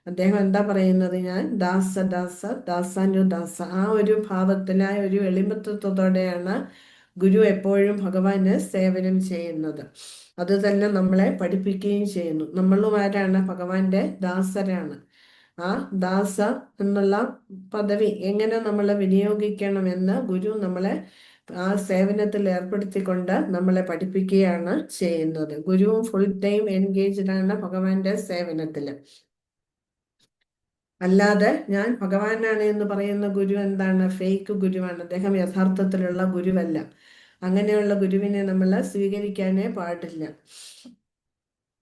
അദ്ദേഹം എന്താ പറയുന്നത്? ഞാൻ ദാസ ദാസ ദാസാനുദാസ. ആ ഒരു ഭാവത്തിലായ ഒരു എളിമത്വത്തോടെയാണ് ഗുരു എപ്പോഴും ഭഗവാന് സേവനം ചെയ്യുന്നത്. അത് തന്നെ നമ്മളെ പഠിപ്പിക്കുകയും ചെയ്യുന്നു. നമ്മളും ആരാണ്? ഭഗവാന്റെ ദാസരാണ്. ആ ദാസ എന്നുള്ള പദവി എങ്ങനെ നമ്മൾ വിനിയോഗിക്കണമെന്ന് ഗുരു നമ്മളെ ആ സേവനത്തിൽ ഏർപ്പെടുത്തിക്കൊണ്ട് നമ്മളെ പഠിപ്പിക്കുകയാണ് ചെയ്യുന്നത്. ഗുരുവും ഫുൾ ടൈം എൻഗേജ്ഡ് ആണ് ഭഗവാന്റെ സേവനത്തിൽ. അല്ലാതെ ഞാൻ ഭഗവാനാണ് എന്ന് പറയുന്ന ഗുരു എന്താണ്? ഫേക്ക് ഗുരുവാണ്. അദ്ദേഹം യഥാർത്ഥത്തിലുള്ള ഗുരുവല്ല. അങ്ങനെയുള്ള ഗുരുവിനെ നമ്മൾ സ്വീകരിക്കാനേ പാടില്ല.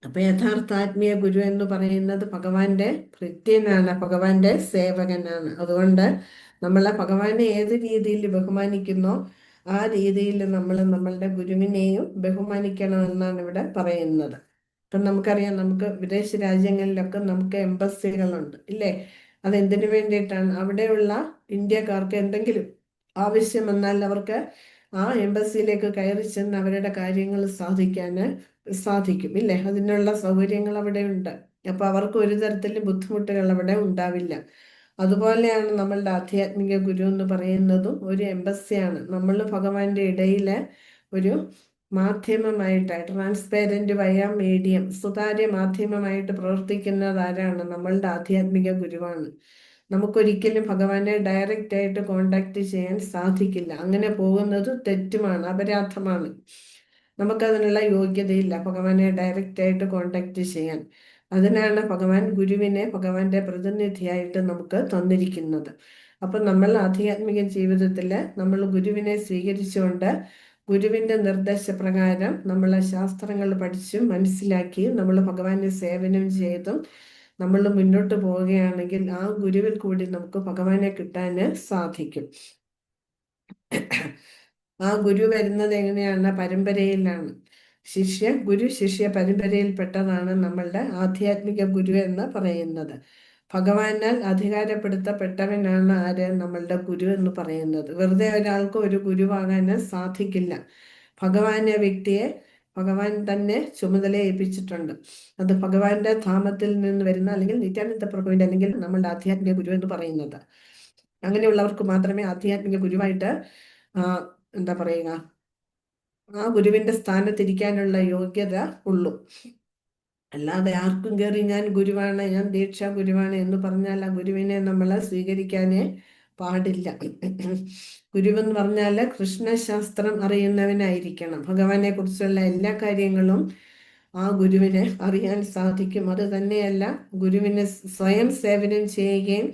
അപ്പൊ യഥാർത്ഥ ആത്മീയ ഗുരു എന്ന് പറയുന്നത് ഭഗവാന്റെ ഭൃത്യനാണ്, ഭഗവാന്റെ സേവകനാണ്. അതുകൊണ്ട് നമ്മളെ ഭഗവാനെ ഏത് രീതിയിൽ ബഹുമാനിക്കുന്നോ ആ രീതിയിൽ നമ്മൾ നമ്മളുടെ ഗുരുവിനെയും ബഹുമാനിക്കണമെന്നാണ് ഇവിടെ പറയുന്നത്. ഇപ്പം നമുക്കറിയാം, നമുക്ക് വിദേശ രാജ്യങ്ങളിലൊക്കെ നമുക്ക് എംബസികളുണ്ട് ഇല്ലേ? അതെന്തിനു വേണ്ടിയിട്ടാണ്? അവിടെയുള്ള ഇന്ത്യക്കാർക്ക് എന്തെങ്കിലും ആവശ്യം വന്നാൽ അവർക്ക് ആ എംബസിയിലേക്ക് കയറി ചെന്ന് അവരുടെ കാര്യങ്ങൾ സാധിക്കും ഇല്ലേ? അതിനുള്ള സൗകര്യങ്ങൾ അവിടെ ഉണ്ട്. അപ്പൊ അവർക്ക് ഒരു തരത്തിലും ബുദ്ധിമുട്ടുകൾ അവിടെ ഉണ്ടാവില്ല. അതുപോലെയാണ് നമ്മളുടെ ആധ്യാത്മിക ഗുരു എന്ന് പറയുന്നതും ഒരു എംബസിയാണ്. നമ്മൾ ഭഗവാന്റെ ഇടയിലെ ഒരു മാധ്യമമായിട്ട്, ട്രാൻസ്പെറന്റ് വയ മീഡിയം, സുതാര്യ മാധ്യമമായിട്ട് പ്രവർത്തിക്കുന്നത് ആരാണ്? നമ്മളുടെ ആധ്യാത്മിക ഗുരുവാണ്. നമുക്കൊരിക്കലും ഭഗവാനെ ഡയറക്റ്റ് ആയിട്ട് കോണ്ടാക്ട് ചെയ്യാൻ സാധിക്കില്ല. അങ്ങനെ പോകുന്നത് തെറ്റുമാണ്, അപരാധമാണ്. നമുക്കതിനുള്ള യോഗ്യതയില്ല ഭഗവാനെ ഡയറക്റ്റ് ആയിട്ട് കോണ്ടാക്ട് ചെയ്യാൻ. അതിനാണ് ഭഗവാൻ ഗുരുവിനെ ഭഗവാന്റെ പ്രതിനിധിയായിട്ട് നമുക്ക് തന്നിരിക്കുന്നത്. അപ്പൊ നമ്മൾ ആധ്യാത്മിക ജീവിതത്തിൽ നമ്മൾ ഗുരുവിനെ സ്വീകരിച്ചുകൊണ്ട് ഗുരുവിന്റെ നിർദ്ദേശപ്രകാരം നമ്മൾ ശാസ്ത്രങ്ങൾ പഠിച്ചും മനസ്സിലാക്കിയും നമ്മൾ ഭഗവാന്റെ സേവനം ചെയ്തും നമ്മൾ മുന്നോട്ട് പോവുകയാണെങ്കിൽ ആ ഗുരുവിൽ കൂടി നമുക്ക് ഭഗവാനെ കിട്ടാൻ സാധിക്കും. ആ ഗുരു വരുന്നത് എങ്ങനെയാണ്? പരമ്പരയിലാണ്. ഗുരു ശിഷ്യ പരമ്പരയിൽപ്പെട്ടതാണ് നമ്മളുടെ ആധ്യാത്മിക ഗുരു എന്ന് പറയുന്നത്. ഭഗവാനാൽ അധികാരപ്പെടുത്തപ്പെട്ടവനാണ് ആര്? നമ്മളുടെ ഗുരു എന്ന് പറയുന്നത്. വെറുതെ ഒരാൾക്ക് ഒരു ഗുരുവാകാൻ സാധിക്കില്ല. ഭഗവാന്റെ വ്യക്തിയെ ഭഗവാൻ തന്നെ ചുമതല ഏൽപ്പിച്ചിട്ടുണ്ട്. അത് ഭഗവാന്റെ ധാമത്തിൽ നിന്ന് വരുന്ന, അല്ലെങ്കിൽ നിത്യാനന്ദ പ്രഭുവിന്റെ, അല്ലെങ്കിൽ നമ്മളുടെ ആധ്യാത്മിക ഗുരു എന്ന് പറയുന്നത്. അങ്ങനെയുള്ളവർക്ക് മാത്രമേ ആധ്യാത്മിക ഗുരുവായിട്ട് എന്താ പറയുക, ആ ഗുരുവിന്റെ സ്ഥാനത്തിരിക്കാനുള്ള യോഗ്യത ഉള്ളൂ. അല്ലാതെ ആർക്കും കയറി ഞാൻ ഗുരുവാണ്, ഞാൻ ദീക്ഷാ ഗുരുവാണ് എന്ന് പറഞ്ഞാൽ ആ ഗുരുവിനെ നമ്മൾ സ്വീകരിക്കാനേ പാടില്ല. ഗുരുവെന്ന് പറഞ്ഞാൽ കൃഷ്ണശാസ്ത്രം അറിയുന്നവനായിരിക്കണം. ഭഗവാനെ കുറിച്ചുള്ള എല്ലാ കാര്യങ്ങളും ആ ഗുരുവിനെ അറിയാൻ സാധിക്കും. അത് തന്നെയല്ല, ഗുരുവിനെ സ്വയം സേവനം ചെയ്യുകയും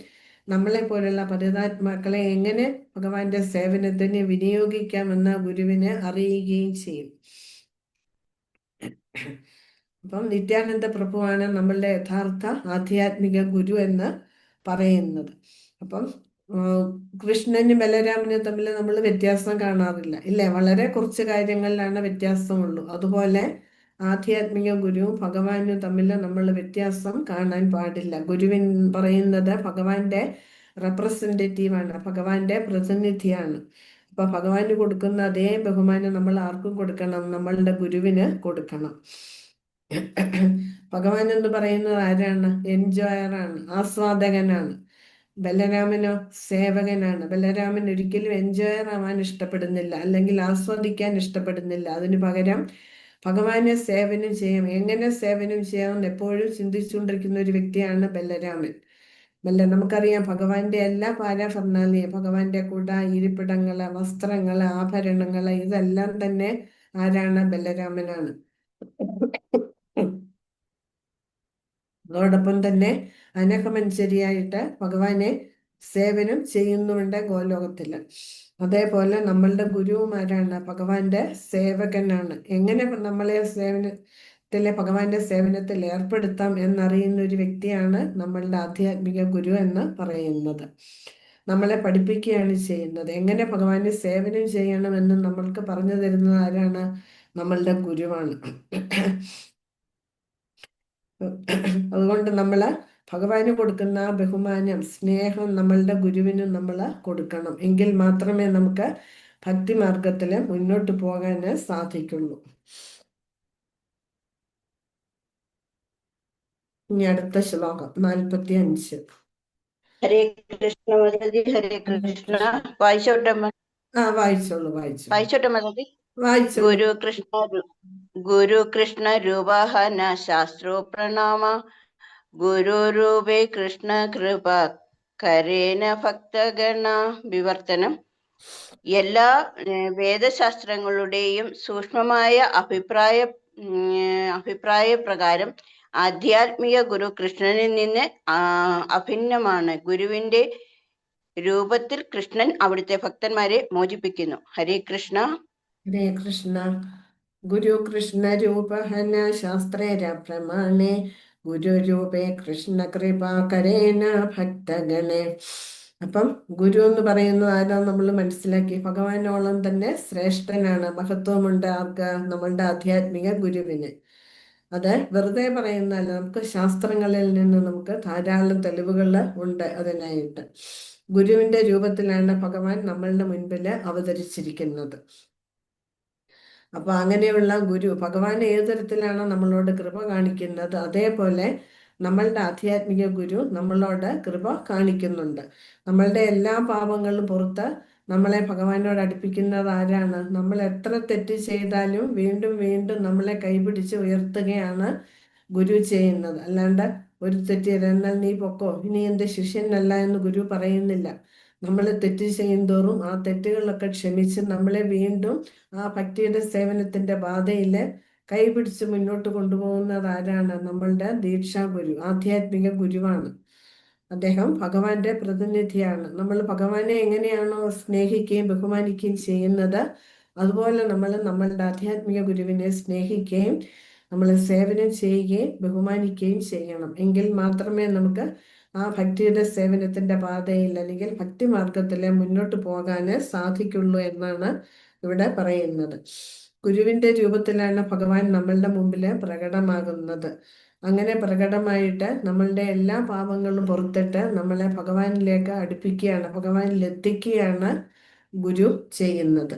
നമ്മളെ പോലുള്ള പതിതാത്മാക്കളെ എങ്ങനെ ഭഗവാന്റെ സേവനത്തിന് വിനിയോഗിക്കാമെന്ന് ഗുരുവിനെ അറിയുകയും ചെയ്യും. അപ്പം നിത്യാനന്ദ പ്രഭുവാണ് നമ്മളുടെ യഥാർത്ഥ ആധ്യാത്മിക ഗുരു എന്ന് പറയുന്നത്. അപ്പം കൃഷ്ണനും ബലരാമനും തമ്മിൽ നമ്മൾ വ്യത്യാസം കാണാറില്ല, ഇല്ലേ? വളരെ കുറച്ച് കാര്യങ്ങളിലാണ് വ്യത്യാസമുള്ളൂ. അതുപോലെ ആധ്യാത്മിക ഗുരുവും ഭഗവാനും തമ്മിൽ നമ്മൾ വ്യത്യാസം കാണാൻ പാടില്ല. ഗുരുവിൻ പറയുന്നത് ഭഗവാന്റെ റെപ്രസെൻറ്റേറ്റീവാണ്, ഭഗവാന്റെ പ്രതിനിധിയാണ്. അപ്പൊ ഭഗവാന് കൊടുക്കുന്ന അതേ ബഹുമാനം നമ്മൾ ആർക്കും കൊടുക്കണം? നമ്മളുടെ ഗുരുവിന് കൊടുക്കണം. ഭഗവാൻ എന്ന് പറയുന്നത് ആരാണ്? എൻജോയറാണ്, ആസ്വാദകനാണ്. ബലരാമനോ സേവകനാണ്. ബലരാമൻ ഒരിക്കലും എൻജോയർ ആവാൻ ഇഷ്ടപ്പെടുന്നില്ല, അല്ലെങ്കിൽ ആസ്വദിക്കാൻ ഇഷ്ടപ്പെടുന്നില്ല. അതിനു പകരം ഭഗവാനെ സേവനം ചെയ്യാം, എങ്ങനെ സേവനം ചെയ്യാമെന്ന് എപ്പോഴും ചിന്തിച്ചുകൊണ്ടിരിക്കുന്ന ഒരു വ്യക്തിയാണ് ബലരാമൻ. നമുക്കറിയാം ഭഗവാന്റെ എല്ലാ പാരാഫർണാലിയും, ഭഗവാന്റെ കുട, ഇരിപ്പിടങ്ങള്, വസ്ത്രങ്ങള്, ആഭരണങ്ങള്, ഇതെല്ലാം തന്നെ ആരാണ്? ബലരാമനാണ്. അതോടൊപ്പം തന്നെ അനഘമഞ്ചരിയായിട്ട് ഭഗവാനെ സേവനം ചെയ്യുന്നുണ്ട് ഗോലോകത്തില്. അതേപോലെ നമ്മളുടെ ഗുരുവുമാരാണ്? ഭഗവാന്റെ സേവകനാണ്. എങ്ങനെ നമ്മളെ ഭഗവാന്റെ സേവനത്തിൽ ഏർപ്പെടുത്താം എന്നറിയുന്ന ഒരു വ്യക്തിയാണ് നമ്മളുടെ ആധ്യാത്മിക ഗുരു എന്ന് പറയുന്നത്. നമ്മളെ പഠിപ്പിക്കുകയാണ് ചെയ്യുന്നത്. എങ്ങനെ ഭഗവാനെ സേവനം ചെയ്യണമെന്ന് നമ്മൾക്ക് പറഞ്ഞു തരുന്നത് ആരാണ്? നമ്മളുടെ ഗുരുവാണ്. അതുകൊണ്ട് നമ്മള് ഭഗവാന് കൊടുക്കുന്ന ബഹുമാനം, സ്നേഹം നമ്മളുടെ ഗുരുവിനും നമ്മൾ കൊടുക്കണം. എങ്കിൽ മാത്രമേ നമുക്ക് ഭക്തി മാർഗത്തില് മുന്നോട്ട് പോകാൻ സാധിക്കുള്ളൂ. ഇനി അടുത്ത ശ്ലോകം 45. ഹരേ കൃഷ്ണ മാതാജി, ഹരേ കൃഷ്ണ. വായിച്ചോട്ടെ? വായിച്ചോളൂ. വായിച്ചോട്ടെ മാതാജി? ഗുരു കൃഷ്ണ രൂപാഹന ശാസ്ത്രോ പ്രണാമ ഗുരുരൂപേ കൃഷ്ണ കൃപ കരേന ഭക്തഗണ. വിവർത്തനം. എല്ലാ വേദശാസ്ത്രങ്ങളുടെയും സൂക്ഷ്മമായ അഭിപ്രായ പ്രകാരം ആധ്യാത്മിക ഗുരു കൃഷ്ണനിൽ നിന്ന് അഭിന്നമാണ്. ഗുരുവിന്റെ രൂപത്തിൽ കൃഷ്ണൻ അവിടുത്തെ ഭക്തന്മാരെ മോചിപ്പിക്കുന്നു. ഹരേ കൃഷ്ണ. ഹരേ കൃഷ്ണ. ഗുരു കൃഷ്ണ രൂപഹന ശാസ്ത്രേര പ്രമാണേ ഗുരുരൂപേ കൃഷ്ണ കൃപാകരേന ഭക്തഗണേ. അപ്പം ഗുരു എന്ന് പറയുന്നത് ആരാ നമ്മൾ മനസ്സിലാക്കി? ഭഗവാനോളം തന്നെ ശ്രേഷ്ഠനാണ്, മഹത്വമുണ്ട് ആർക്ക്? നമ്മളുടെ ആധ്യാത്മിക ഗുരുവിന്. അത് വെറുതെ പറയുന്നതല്ല, നമുക്ക് ശാസ്ത്രങ്ങളിൽ നിന്ന് നമുക്ക് ധാരാളം തെളിവുകൾ ഉണ്ട് അതിനായിട്ട്. ഗുരുവിന്റെ രൂപത്തിലാണ് ഭഗവാൻ നമ്മളുടെ മുൻപിൽ അവതരിച്ചിരിക്കുന്നത്. അപ്പൊ അങ്ങനെയുള്ള ഗുരു, ഭഗവാൻ ഏത് തരത്തിലാണോ നമ്മളോട് കൃപ കാണിക്കുന്നത്, അതേപോലെ നമ്മളുടെ ആധ്യാത്മിക ഗുരു നമ്മളോട് കൃപ കാണിക്കുന്നുണ്ട്. നമ്മളുടെ എല്ലാ പാപങ്ങളും പുറത്ത് നമ്മളെ ഭഗവാനോട് അടുപ്പിക്കുന്നത് ആരാണ്? നമ്മൾ എത്ര തെറ്റ് ചെയ്താലും വീണ്ടും വീണ്ടും നമ്മളെ കൈപിടിച്ച് ഉയർത്തുകയാണ് ഗുരു ചെയ്യുന്നത്. അല്ലാണ്ട് ഒരു തെറ്റ് എന്നാൽ നീ പൊക്കോ, ഇനി എന്റെ ശിഷ്യനല്ല എന്ന് ഗുരു പറയുന്നില്ല. നമ്മൾ തെറ്റ് ചെയ്യുന്തോറും ആ തെറ്റുകളൊക്കെ ക്ഷമിച്ച് നമ്മളെ വീണ്ടും ആ ഭക്തിയുടെ സേവനത്തിന്റെ പാതയില് കൈപിടിച്ച് മുന്നോട്ട് കൊണ്ടുപോകുന്നത് ആരാണ്? നമ്മളുടെ ദീക്ഷാ ഗുരു, ആധ്യാത്മിക ഗുരുവാണ്. അദ്ദേഹം ഭഗവാന്റെ പ്രതിനിധിയാണ്. നമ്മൾ ഭഗവാനെ എങ്ങനെയാണോ സ്നേഹിക്കുകയും ബഹുമാനിക്കുകയും ചെയ്യുന്നത്, അതുപോലെ നമ്മൾ നമ്മളുടെ ആധ്യാത്മിക ഗുരുവിനെ സ്നേഹിക്കുകയും നമ്മൾ സേവനം ചെയ്യുകയും ബഹുമാനിക്കുകയും ചെയ്യണം. എങ്കിൽ മാത്രമേ നമുക്ക് ആ ഭക്തിയുടെ സേവനത്തിന്റെ പാതയിൽ അല്ലെങ്കിൽ ഭക്തി മാർഗത്തിൽ മുന്നോട്ട് പോകാൻ സാധിക്കുള്ളൂ എന്നാണ് ഇവിടെ പറയുന്നത്. ഗുരുവിന്റെ രൂപത്തിലാണ് ഭഗവാൻ നമ്മളുടെ മുമ്പിൽ പ്രകടമാകുന്നത്. അങ്ങനെ പ്രകടമായിട്ട് നമ്മളുടെ എല്ലാ പാപങ്ങളും പുറത്തിട്ട് നമ്മളെ ഭഗവാനിലേക്ക് അടുപ്പിക്കുകയാണ്, ഭഗവാനിൽ എത്തിക്കുകയാണ് ഗുരു ചെയ്യുന്നത്.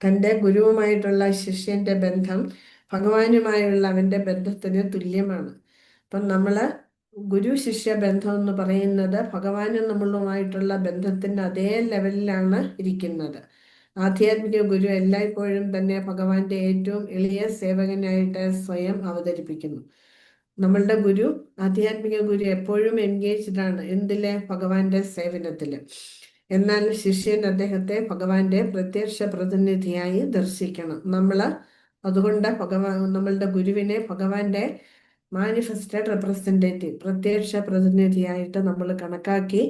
തൻ്റെ ഗുരുവുമായിട്ടുള്ള ശിഷ്യന്റെ ബന്ധം ഭഗവാനുമായുള്ള അവന്റെ ബന്ധത്തിന് തുല്യമാണ്. അപ്പം നമ്മള് ഗുരു ശിഷ്യ ബന്ധം എന്ന് പറയുന്നത് ഭഗവാനും നമ്മളുമായിട്ടുള്ള ബന്ധത്തിന്റെ അതേ ലെവലിലാണ് ഇരിക്കുന്നത്. ആധ്യാത്മിക ഗുരു എല്ലായ്പ്പോഴും തന്നെ ഭഗവാന്റെ ഏറ്റവും എളിയ സേവകനായിട്ട് സ്വയം അവതരിപ്പിക്കുന്നു. നമ്മളുടെ ഗുരു, ആധ്യാത്മിക ഗുരു എപ്പോഴും എൻഗേജ്ഡ് ആണ് എന്തിലെ? ഭഗവാന്റെ സേവനത്തില്. എന്നാൽ ശിഷ്യൻ അദ്ദേഹത്തെ ഭഗവാന്റെ പ്രത്യക്ഷ പ്രതിനിധിയായി ദർശിക്കണം. അതുകൊണ്ട് നമ്മളുടെ ഗുരുവിനെ ഭഗവാന്റെ മാനിഫെസ്റ്റഡ് റെപ്രസെന്റേറ്റീവ്, പ്രത്യക്ഷ പ്രതിനിധിയായിട്ട് നമ്മൾ കണക്കാക്കി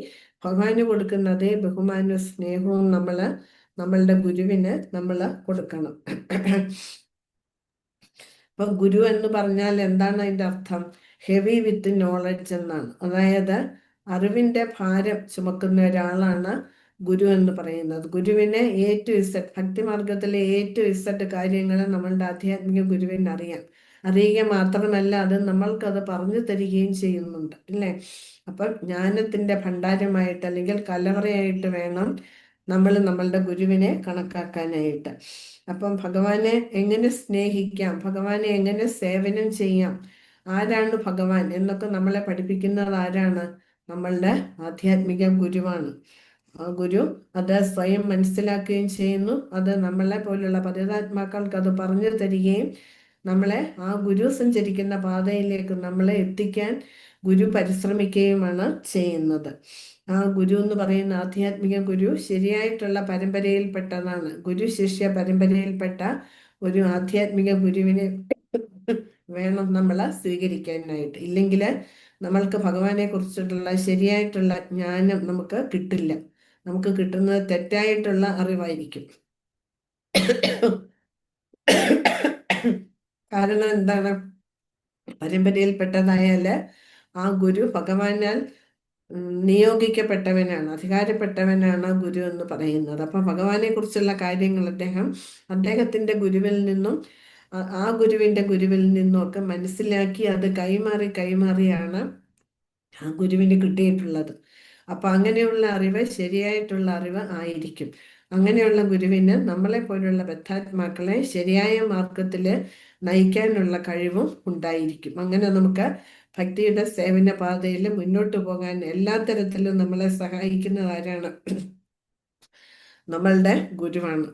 ഭഗവാന് കൊടുക്കുന്ന അതേ ബഹുമാനവും സ്നേഹവും നമ്മളുടെ ഗുരുവിന് നമ്മൾ കൊടുക്കണം. അപ്പൊ ഗുരു എന്ന് പറഞ്ഞാൽ എന്താണ് അതിന്റെ അർത്ഥം? ഹെവി വിത്ത് നോളജ് എന്നാണ്. അതായത് അറിവിന്റെ ഭാരം ചുമക്കുന്ന ഒരാളാണ് ഗുരു എന്ന് പറയുന്നത്. ഗുരുവിനെ A to Z, ഭക്തിമാർഗത്തിലെ A to Z കാര്യങ്ങൾ നമ്മളുടെ ആധ്യാത്മിക ഗുരുവിന് അറിയുക മാത്രമല്ല, അത് നമ്മൾക്കത് പറഞ്ഞു തരികയും ചെയ്യുന്നുണ്ട്, അല്ലേ? അപ്പം ജ്ഞാനത്തിന്റെ ഭണ്ഡാരമായിട്ട് അല്ലെങ്കിൽ കലവറയായിട്ട് വേണം നമ്മളുടെ ഗുരുവിനെ കണക്കാക്കാനായിട്ട്. അപ്പം ഭഗവാനെ എങ്ങനെ സ്നേഹിക്കാം, ഭഗവാനെ എങ്ങനെ സേവനം ചെയ്യാം, ആരാണ് ഭഗവാൻ എന്നൊക്കെ നമ്മളെ പഠിപ്പിക്കുന്നത് ആരാണ്? നമ്മളുടെ ആധ്യാത്മിക ഗുരുവാണ്. ആ ഗുരു അത് സ്വയം മനസ്സിലാക്കുകയും ചെയ്യുന്നു. അത് നമ്മളെ പോലുള്ള പതിതാത്മാക്കൾക്ക് അത് പറഞ്ഞു തരികയും നമ്മളെ ആ ഗുരു സഞ്ചരിക്കുന്ന പാതയിലേക്ക് നമ്മളെ എത്തിക്കാൻ ഗുരു പരിശ്രമിക്കുകയുമാണ് ചെയ്യുന്നത്. ആ ഗുരു എന്ന് പറയുന്ന ആധ്യാത്മിക ഗുരു ശരിയായിട്ടുള്ള പരമ്പരയിൽപ്പെട്ടതാണ്. ഗുരു ശിഷ്യ പരമ്പരയിൽപ്പെട്ട ഒരു ആധ്യാത്മിക ഗുരുവിനെ വേണം നമ്മൾ സ്വീകരിക്കാനായിട്ട്. ഇല്ലെങ്കിൽ നമ്മൾക്ക് ഭഗവാനെ കുറിച്ചിട്ടുള്ള ശരിയായിട്ടുള്ള ജ്ഞാനം നമുക്ക് കിട്ടില്ല. നമുക്ക് കിട്ടുന്നത് തെറ്റായിട്ടുള്ള അറിവായിരിക്കും. കാരണം എന്താണ്? പരമ്പരയിൽപ്പെട്ടതായാല് ആ ഗുരു ഭഗവാനാൽ നിയോഗിക്കപ്പെട്ടവനാണ്, അധികാരപ്പെട്ടവനാണ് ഗുരു എന്ന് പറയുന്നത്. അപ്പൊ ഭഗവാനെ കുറിച്ചുള്ള കാര്യങ്ങൾ അദ്ദേഹത്തിന്റെ ഗുരുവിൽ നിന്നും ആ ഗുരുവിന്റെ ഗുരുവിൽ നിന്നും ഒക്കെ മനസ്സിലാക്കി അത് കൈമാറിയാണ് ആ ഗുരുവിന് കിട്ടിയിട്ടുള്ളത്. അപ്പൊ അങ്ങനെയുള്ള അറിവ് ശരിയായിട്ടുള്ള അറിവ് ആയിരിക്കും. അങ്ങനെയുള്ള ഗുരുവിന് നമ്മളെ പോലുള്ള ബദ്ധാത്മാക്കളെ ശരിയായ മാർഗത്തില് നയിക്കാനുള്ള കഴിവും ഉണ്ടായിരിക്കും. അങ്ങനെ നമുക്ക് ഭക്തിയുടെ സേവന പാതയിൽ മുന്നോട്ട് പോകാൻ എല്ലാ തരത്തിലും നമ്മളെ സഹായിക്കുന്നത് ആരാണ്? നമ്മളുടെ ഗുരുവാണ്.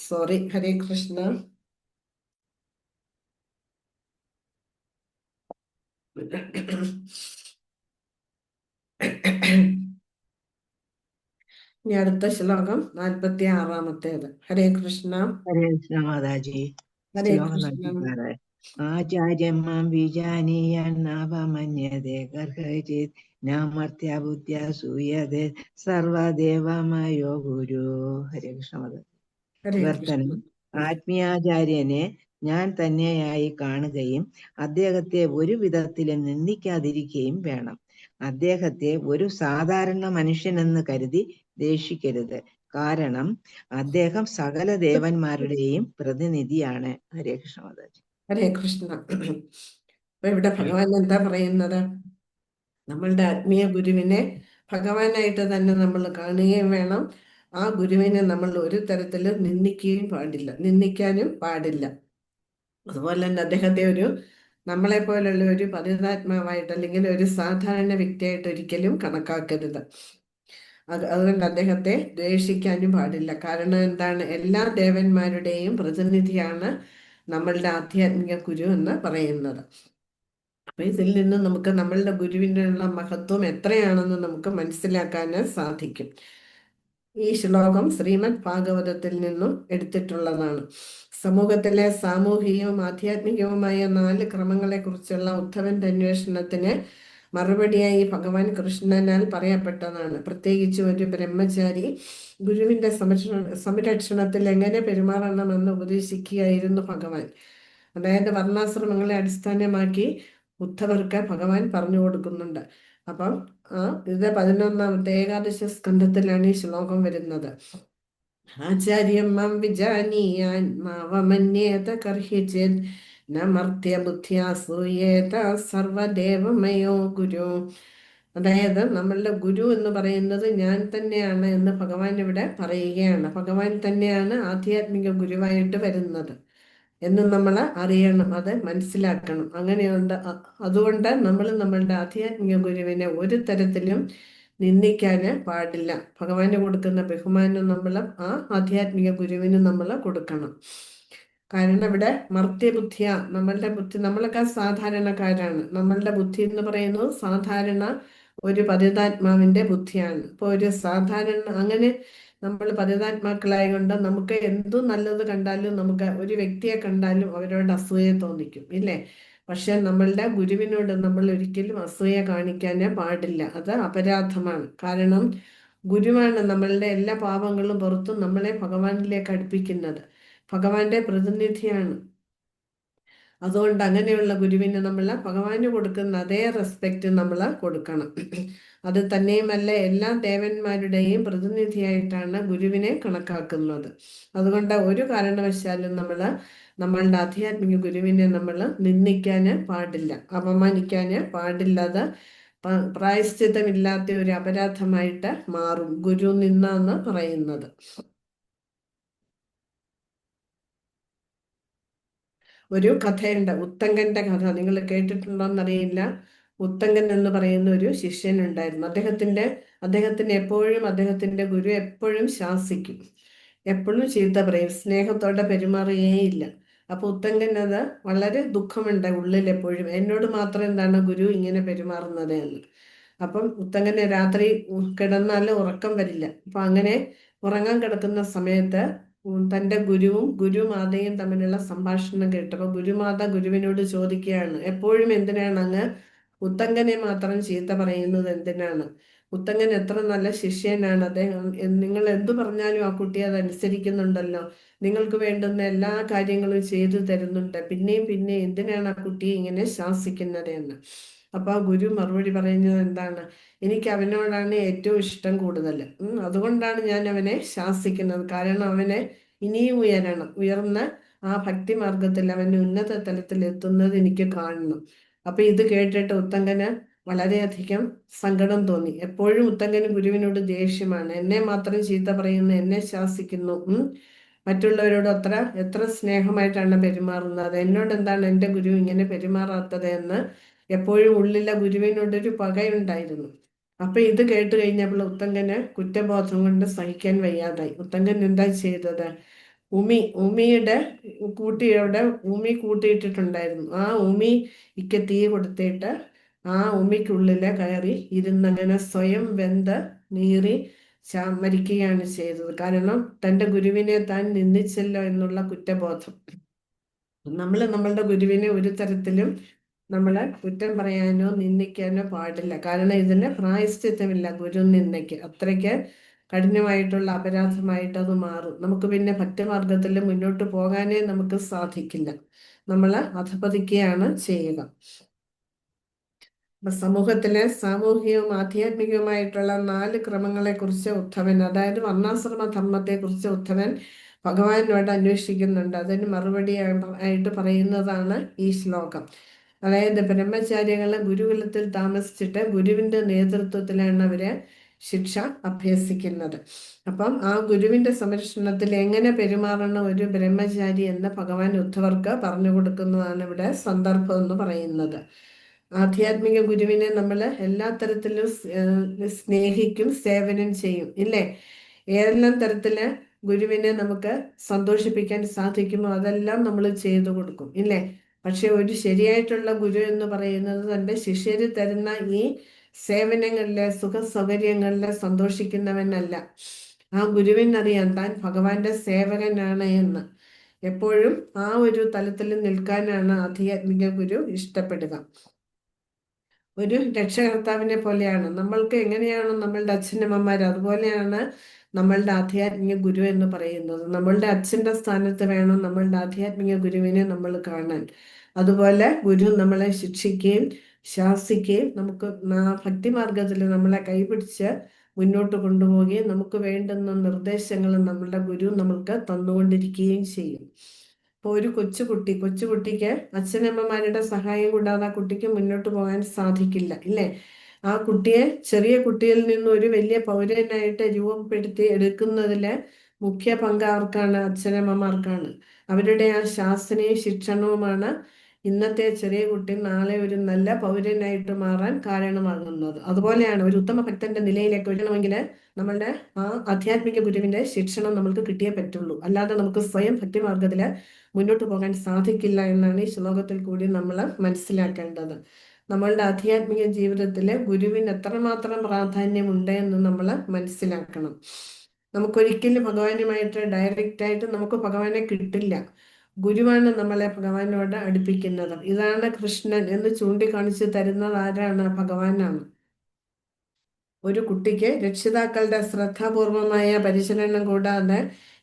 സോറി, ഹരേ കൃഷ്ണ. ഇനി അടുത്ത ശ്ലോകം 46-ാമത്തേത്. ഹരേ കൃഷ്ണ. ഹരേ കൃഷ്ണ മാതാജി. ഹരേ ശ്ലോകം കൃഷ്ണ. 46. ആചാര്യം മാം വിജാനീയാൻ നാവമന്യതേ ഗർഹചിത് നാമർത്യ ബുദ്ധ്യ സൂയതേ സർവദേവമയോ ഗുരു. ഹരേ കൃഷ്ണ മാതാജി. ഹരേ വിവർത്തനം. കൃഷ്ണ. ആത്മീയാചാര്യനെ ഞാൻ തന്നെയായി കാണുകയും അദ്ദേഹത്തെ ഒരു വിധത്തിലും നിന്ദിക്കാതിരിക്കുകയും വേണം. അദ്ദേഹത്തെ ഒരു സാധാരണ മനുഷ്യനെന്ന് കരുതി ദേഷിക്കരുത്. കാരണം അദ്ദേഹം സകല ദേവന്മാരുടെയും പ്രതിനിധിയാണ്. ഹരേ കൃഷ്ണ മാതാജി. ഹരേ കൃഷ്ണ. അപ്പൊ ഇവിടെ ഭഗവാൻ എന്താ പറയുന്നത്? നമ്മളുടെ ആത്മീയ ഗുരുവിനെ ഭഗവാനായിട്ട് തന്നെ നമ്മൾ കാണുകയും വേണം. ആ ഗുരുവിനെ നമ്മൾ ഒരു തരത്തിലും നിന്ദിക്കാനും പാടില്ല. അതുപോലെ തന്നെ അദ്ദേഹത്തെ നമ്മളെ പോലുള്ള ഒരു പതിതാത്മാവായിട്ട് അല്ലെങ്കിൽ ഒരു സാധാരണ വ്യക്തിയായിട്ട് ഒരിക്കലും കണക്കാക്കരുത്. അതുകൊണ്ട് അദ്ദേഹത്തെ ദ്വേഷിക്കാനും പാടില്ല. കാരണം എന്താണ്? എല്ലാ ദേവന്മാരുടെയും പ്രതിനിധിയാണ് നമ്മളുടെ ആധ്യാത്മിക ഗുരു എന്ന് പറയുന്നത്. അപ്പൊ ഇതിൽ നിന്ന് നമുക്ക് നമ്മളുടെ ഗുരുവിനുള്ള മഹത്വം എത്രയാണെന്ന് നമുക്ക് മനസ്സിലാക്കാൻ സാധിക്കും. ഈ ശ്ലോകം ശ്രീമദ് ഭാഗവതത്തിൽ നിന്നും എടുത്തിട്ടുള്ളതാണ്. സമൂഹത്തിലെ സാമൂഹികവും ആധ്യാത്മികവുമായ 4 ക്രമങ്ങളെ കുറിച്ചുള്ള ഉദ്ധവന്റെ അന്വേഷണത്തിന് മറുപടിയായി ഭഗവാൻ കൃഷ്ണനാൽ പറയപ്പെട്ടതാണ്. പ്രത്യേകിച്ച് ഒരു ബ്രഹ്മചാരി ഗുരുവിന്റെ സംരക്ഷണത്തിൽ എങ്ങനെ പെരുമാറണമെന്ന് ഉപദേശിക്കുകയായിരുന്നു ഭഗവാൻ. അതായത് വർണ്ണാശ്രമങ്ങളെ അടിസ്ഥാനമാക്കി ഉദ്ധവർക്ക് ഭഗവാൻ പറഞ്ഞു കൊടുക്കുന്നുണ്ട്. അപ്പം ഇത് 11ാമത്തെ ഏകാദശ സ്കന്ധത്തിലാണ് ഈ ശ്ലോകം വരുന്നത്. ആചാര്യം മാം വിജാനീയാൻ മാവമന്യേത കർഹിചിത് ന മർത്യ ബുദ്ധ്യാസൂയേത സർവദേവമയോ ഗുരു. അതായത് നമ്മളുടെ ഗുരു എന്ന് പറയുന്നത് ഞാൻ തന്നെയാണ് എന്ന് ഭഗവാൻ ഇവിടെ പറയുകയാണ്. ഭഗവാൻ തന്നെയാണ് ആധ്യാത്മിക ഗുരുവായിട്ട് വരുന്നത് എന്ന് നമ്മൾ അറിയണം, അത് മനസ്സിലാക്കണം. അങ്ങനെയുണ്ട്. അതുകൊണ്ട് നമ്മൾ നമ്മളുടെ ആധ്യാത്മിക ഗുരുവിനെ ഒരു തരത്തിലും നിന്ദിക്കാന് പാടില്ല. ഭഗവാന് കൊടുക്കുന്ന ബഹുമാനം നമ്മൾ ആ ആധ്യാത്മിക ഗുരുവിന് നമ്മൾ കൊടുക്കണം. കാരണം ഇവിടെ മർത്യബുദ്ധിയ, നമ്മളുടെ ബുദ്ധി, നമ്മളൊക്കെ സാധാരണക്കാരാണ്. നമ്മളുടെ ബുദ്ധി എന്ന് പറയുന്നത് സാധാരണ ഒരു പതിതാത്മാവിന്റെ ബുദ്ധിയാണ്. ഇപ്പോൾ ഒരു സാധാരണ അങ്ങനെ നമ്മൾ പതിതാത്മാക്കളായതുകൊണ്ട് നമുക്ക് എന്തു നല്ലത് കണ്ടാലും, നമുക്ക് ഒരു വ്യക്തിയെ കണ്ടാലും അവരോട് അസൂയ തോന്നിക്കും, ഇല്ലേ? പക്ഷെ നമ്മളുടെ ഗുരുവിനോട് നമ്മൾ ഒരിക്കലും അസൂയ കാണിക്കാനേ പാടില്ല. അത് അപരാധമാണ്. കാരണം ഗുരുവാണ് നമ്മളുടെ എല്ലാ പാപങ്ങളും പുറത്തും നമ്മളെ ഭഗവാനിലേക്ക് അടുപ്പിക്കുന്നത്. ഭഗവാന്റെ പ്രതിനിധിയാണ്. അതുകൊണ്ട് അങ്ങനെയുള്ള ഗുരുവിന് നമ്മൾ ഭഗവാന് കൊടുക്കുന്ന അതേ റെസ്പെക്റ്റ് നമ്മൾ കൊടുക്കണം. അത് തന്നെയുമല്ല, എല്ലാ ദേവന്മാരുടെയും പ്രതിനിധിയായിട്ടാണ് ഗുരുവിനെ കണക്കാക്കുന്നത്. അതുകൊണ്ട് ഒരു കാരണവശാലും നമ്മളുടെ ആധ്യാത്മിക ഗുരുവിനെ നമ്മൾ നിന്ദിക്കാന് പാടില്ല, അപമാനിക്കാന് പാടില്ല. അത് പ്രായശ്ചിത്തമില്ലാത്ത ഒരു അപരാധമായിട്ട് മാറും ഗുരു നിന്ന എന്ന് പറയുന്നത്. ഒരു കഥയുണ്ട്, ഉത്തങ്കന്റെ കഥ. നിങ്ങൾ കേട്ടിട്ടുണ്ടോന്നറിയില്ല. ഉത്തങ്കൻ എന്ന് പറയുന്ന ഒരു ശിഷ്യനുണ്ടായിരുന്നു. അദ്ദേഹത്തിന് എപ്പോഴും അദ്ദേഹത്തിന്റെ ഗുരു എപ്പോഴും ശാസിക്കും, എപ്പോഴും ചീത്ത പറയും, സ്നേഹത്തോടെ പെരുമാറുകയേയില്ല. അപ്പൊ ഉത്തങ്കൻ അത് വളരെ ദുഃഖമുണ്ട് ഉള്ളിൽ എപ്പോഴും, എന്നോട് മാത്രം എന്താണ് ഗുരു ഇങ്ങനെ പെരുമാറുന്നത് എന്ന്. അപ്പം ഉത്തങ്കന് രാത്രി കിടന്നാൽ ഉറക്കം വരില്ല. അപ്പൊ അങ്ങനെ ഉറങ്ങാൻ കിടക്കുന്ന സമയത്ത് തന്റെ ഗുരുവും ഗുരുമാതയും തമ്മിലുള്ള സംഭാഷണം കേട്ടപ്പോൾ ഗുരുമാത ഗുരുവിനോട് ചോദിക്കുകയാണ്, എപ്പോഴും എന്തിനാണ് അങ്ങ് ഉത്തങ്കനെ മാത്രം ചീത്ത പറയുന്നത്? എന്തിനാണ്? ഉത്തങ്കൻ എത്ര നല്ല ശിഷ്യനാണ്. അദ്ദേഹം നിങ്ങൾ എന്തു പറഞ്ഞാലും ആ കുട്ടി അത് അനുസരിക്കുന്നുണ്ടല്ലോ, നിങ്ങൾക്ക് വേണ്ടുന്ന എല്ലാ കാര്യങ്ങളും ചെയ്തു തരുന്നുണ്ട്, പിന്നെയും പിന്നെയും എന്തിനാണ് ആ കുട്ടിയെ ഇങ്ങനെ ശാസിക്കുന്നത് എന്ന്. അപ്പൊ ആ ഗുരു മറുപടി പറയുന്നത് എന്താണ്? എനിക്ക് അവനോടാണ് ഏറ്റവും ഇഷ്ടം കൂടുതൽ, അതുകൊണ്ടാണ് ഞാൻ അവനെ ശാസിക്കുന്നത്. കാരണം അവനെ ഇനിയും ഉയർന്ന ആ ഭക്തി മാർഗത്തിൽ അവന് ഉന്നത തലത്തിൽ എത്തുന്നത് എനിക്ക് കാണണം. അപ്പൊ ഇത് കേട്ടിട്ട് ഉത്തങ്കന് വളരെയധികം സങ്കടം തോന്നി. എപ്പോഴും ഉത്തങ്കന് ഗുരുവിനോട് ദേഷ്യമാണ്. എന്നെ മാത്രം ചീത്ത പറയുന്നു, എന്നെ ശാസിക്കുന്നു, മറ്റുള്ളവരോട് എത്ര സ്നേഹമായിട്ടാണ് പെരുമാറുന്നത്, എന്നോട് എന്താണ് എൻ്റെ ഗുരു ഇങ്ങനെ പെരുമാറാത്തത് എന്ന് എപ്പോഴും ഉള്ളിലെ ഗുരുവിനോടൊരു പകയുണ്ടായിരുന്നു. അപ്പൊ ഇത് കേട്ട് കഴിഞ്ഞപ്പോൾ ഉത്തങ്കന് കുറ്റബോധം കൊണ്ട് സഹിക്കാൻ വയ്യാതായി. ഉത്തങ്കൻ എന്താ ചെയ്തത്? ഉമിയുടെ ഉമി കൂട്ടിയിട്ടിട്ടുണ്ടായിരുന്നു. ആ ഉമിക്ക് തീ കൊടുത്തിട്ട് ആ ഉമിക്കുള്ളിലെ കയറി ഇരുന്നങ്ങനെ സ്വയം വെന്ത് നീറി മരിക്കുകയാണ് ചെയ്തത്. കാരണം തൻ്റെ ഗുരുവിനെ താൻ നിന്ദിച്ചല്ലോ എന്നുള്ള കുറ്റബോധം. നമ്മളുടെ ഗുരുവിനെ ഒരു തരത്തിലും കുറ്റം പറയാനോ നിന്ദിക്കാനോ പാടില്ല. കാരണം ഇതിന് പ്രായശ്ചിത്തമില്ല. ഗുരു നിന്ദയ്ക്ക് അത്രയ്ക്ക് കഠിനമായിട്ടുള്ള അപരാധമായിട്ട് അത് മാറും. നമുക്ക് പിന്നെ ഭക്തിമാർഗത്തിൽ മുന്നോട്ട് പോകാനേ നമുക്ക് സാധിക്കില്ല. നമ്മൾ അധപതിക്കുകയാണ് ചെയ്യുക. അപ്പൊ സമൂഹത്തിലെ സാമൂഹികവും ആധ്യാത്മികവുമായിട്ടുള്ള 4 ക്രമങ്ങളെ കുറിച്ച് ഉദ്ധവൻ, അതായത് വർണ്ണാശ്രമ ധർമ്മത്തെ കുറിച്ച് ഉദ്ധവൻ ഭഗവാനോട് അന്വേഷിക്കുന്നുണ്ട്. അതിന് മറുപടി ആയിട്ട് പറയുന്നതാണ് ഈ ശ്ലോകം. അതായത് ബ്രഹ്മചാരികളെ ഗുരുകുലത്തിൽ താമസിച്ചിട്ട് ഗുരുവിന്റെ നേതൃത്വത്തിലാണ് അവര് ശിക്ഷ അഭ്യസിക്കുന്നത്. അപ്പം ആ ഗുരുവിന്റെ സംരക്ഷണത്തിൽ എങ്ങനെ പെരുമാറണം ഒരു ബ്രഹ്മചാരി എന്ന് ഭഗവാൻ ഉദ്ധവർക്ക് പറഞ്ഞു കൊടുക്കുന്നതാണ് ഇവിടെ സന്ദർഭം എന്ന് പറയുന്നത്. ആധ്യാത്മിക ഗുരുവിനെ നമ്മൾ എല്ലാ തരത്തിലും സ്നേഹിക്കും, സേവനം ചെയ്യും, ഇല്ലേ? ഏതെല്ലാം തരത്തില് ഗുരുവിനെ നമുക്ക് സന്തോഷിപ്പിക്കാൻ സാധിക്കുമോ അതെല്ലാം നമ്മൾ ചെയ്തു കൊടുക്കും, ഇല്ലേ? പക്ഷെ ഒരു ശരിയായിട്ടുള്ള ഗുരു എന്ന് പറയുന്നത് തൻ്റെ ശിഷ്യര് തരുന്ന ഈ സേവനങ്ങളിലെ സുഖ സൗകര്യങ്ങളിലെ സന്തോഷിക്കുന്നവനല്ല. ആ ഗുരുവിനറിയാം താൻ ഭഗവാന്റെ സേവകനാണ് എന്ന്. എപ്പോഴും ആ ഒരു തലത്തിൽ നിൽക്കാനാണ് ആധ്യാത്മിക ഗുരു ഇഷ്ടപ്പെടുക. ഒരു രക്ഷകർത്താവിനെ പോലെയാണ്. നമ്മൾക്ക് എങ്ങനെയാണോ നമ്മളുടെ അച്ഛനമ്മമാർ, അതുപോലെയാണ് നമ്മളുടെ ആധ്യാത്മിക ഗുരു എന്ന് പറയുന്നത്. നമ്മളുടെ അച്ഛന്റെ സ്ഥാനത്ത് വേണം നമ്മളുടെ ആധ്യാത്മിക ഗുരുവിനെ നമ്മൾ കാണാൻ. അതുപോലെ ഗുരു നമ്മളെ ശിക്ഷിക്കുകയും ശാസിക്കുകയും നമുക്ക് ഭക്തിമാർഗത്തിൽ നമ്മളെ കൈപിടിച്ച് മുന്നോട്ട് കൊണ്ടുപോവുകയും നമുക്ക് വേണ്ടുന്ന നിർദ്ദേശങ്ങൾ നമ്മളുടെ ഗുരു നമ്മൾക്ക് തന്നുകൊണ്ടിരിക്കുകയും ചെയ്യും. ഇപ്പോൾ ഒരു കൊച്ചുകുട്ടിക്ക് അച്ഛനമ്മമാരുടെ സഹായം കൂടാതെ ആ കുട്ടിക്ക് മുന്നോട്ട് പോകാൻ സാധിക്കില്ല, ഇല്ലേ? ആ കുട്ടിയെ ചെറിയ കുട്ടിയിൽ നിന്ന് ഒരു വലിയ പൗരനായിട്ട് രൂപപ്പെടുത്തി എടുക്കുന്നതിൽ മുഖ്യ പങ്ക് ആർക്കാണ്? അച്ഛനമ്മമാർക്കാണ്. അവരുടെ ആ ശാസനയും ശിക്ഷണവുമാണ് ഇന്നത്തെ ചെറിയ കുട്ടി നാളെ ഒരു നല്ല പൗരനായിട്ട് മാറാൻ കാരണമാകുന്നത്. അതുപോലെയാണ് ഒരു ഉത്തമ ഭക്തന്റെ നിലയിലേക്ക് വരണമെങ്കിൽ നമ്മളുടെ ആ ആധ്യാത്മിക ഗുരുവിന്റെ ശിക്ഷണം നമ്മൾക്ക് കിട്ടിയേ പറ്റുള്ളൂ. അല്ലാതെ നമുക്ക് സ്വയം ഭക്തിമാർഗത്തില് മുന്നോട്ട് പോകാൻ സാധിക്കില്ല എന്നാണ് ഈ ശ്ലോകത്തിൽ കൂടി നമ്മൾ മനസ്സിലാക്കേണ്ടത്. നമ്മളുടെ ആധ്യാത്മിക ജീവിതത്തില് ഗുരുവിന് എത്രമാത്രം പ്രാധാന്യമുണ്ട് എന്ന് നമ്മൾ മനസ്സിലാക്കണം. നമുക്കൊരിക്കലും ഭഗവാനുമായിട്ട് ഡയറക്റ്റ് ആയിട്ട് നമുക്ക് ഭഗവാനെ കിട്ടില്ല. ഗുരുവാണ് നമ്മളെ ഭഗവാനോട് അടുപ്പിക്കുന്നത്. ഇതാണ് കൃഷ്ണൻ എന്ന് ചൂണ്ടിക്കാണിച്ച് തരുന്നത് ആരാണ്? ഭഗവാനാണ്. ഒരു കുട്ടിക്ക് രക്ഷിതാക്കളുടെ ശ്രദ്ധാപൂർവമായ പരിചരണം കൂടാതെ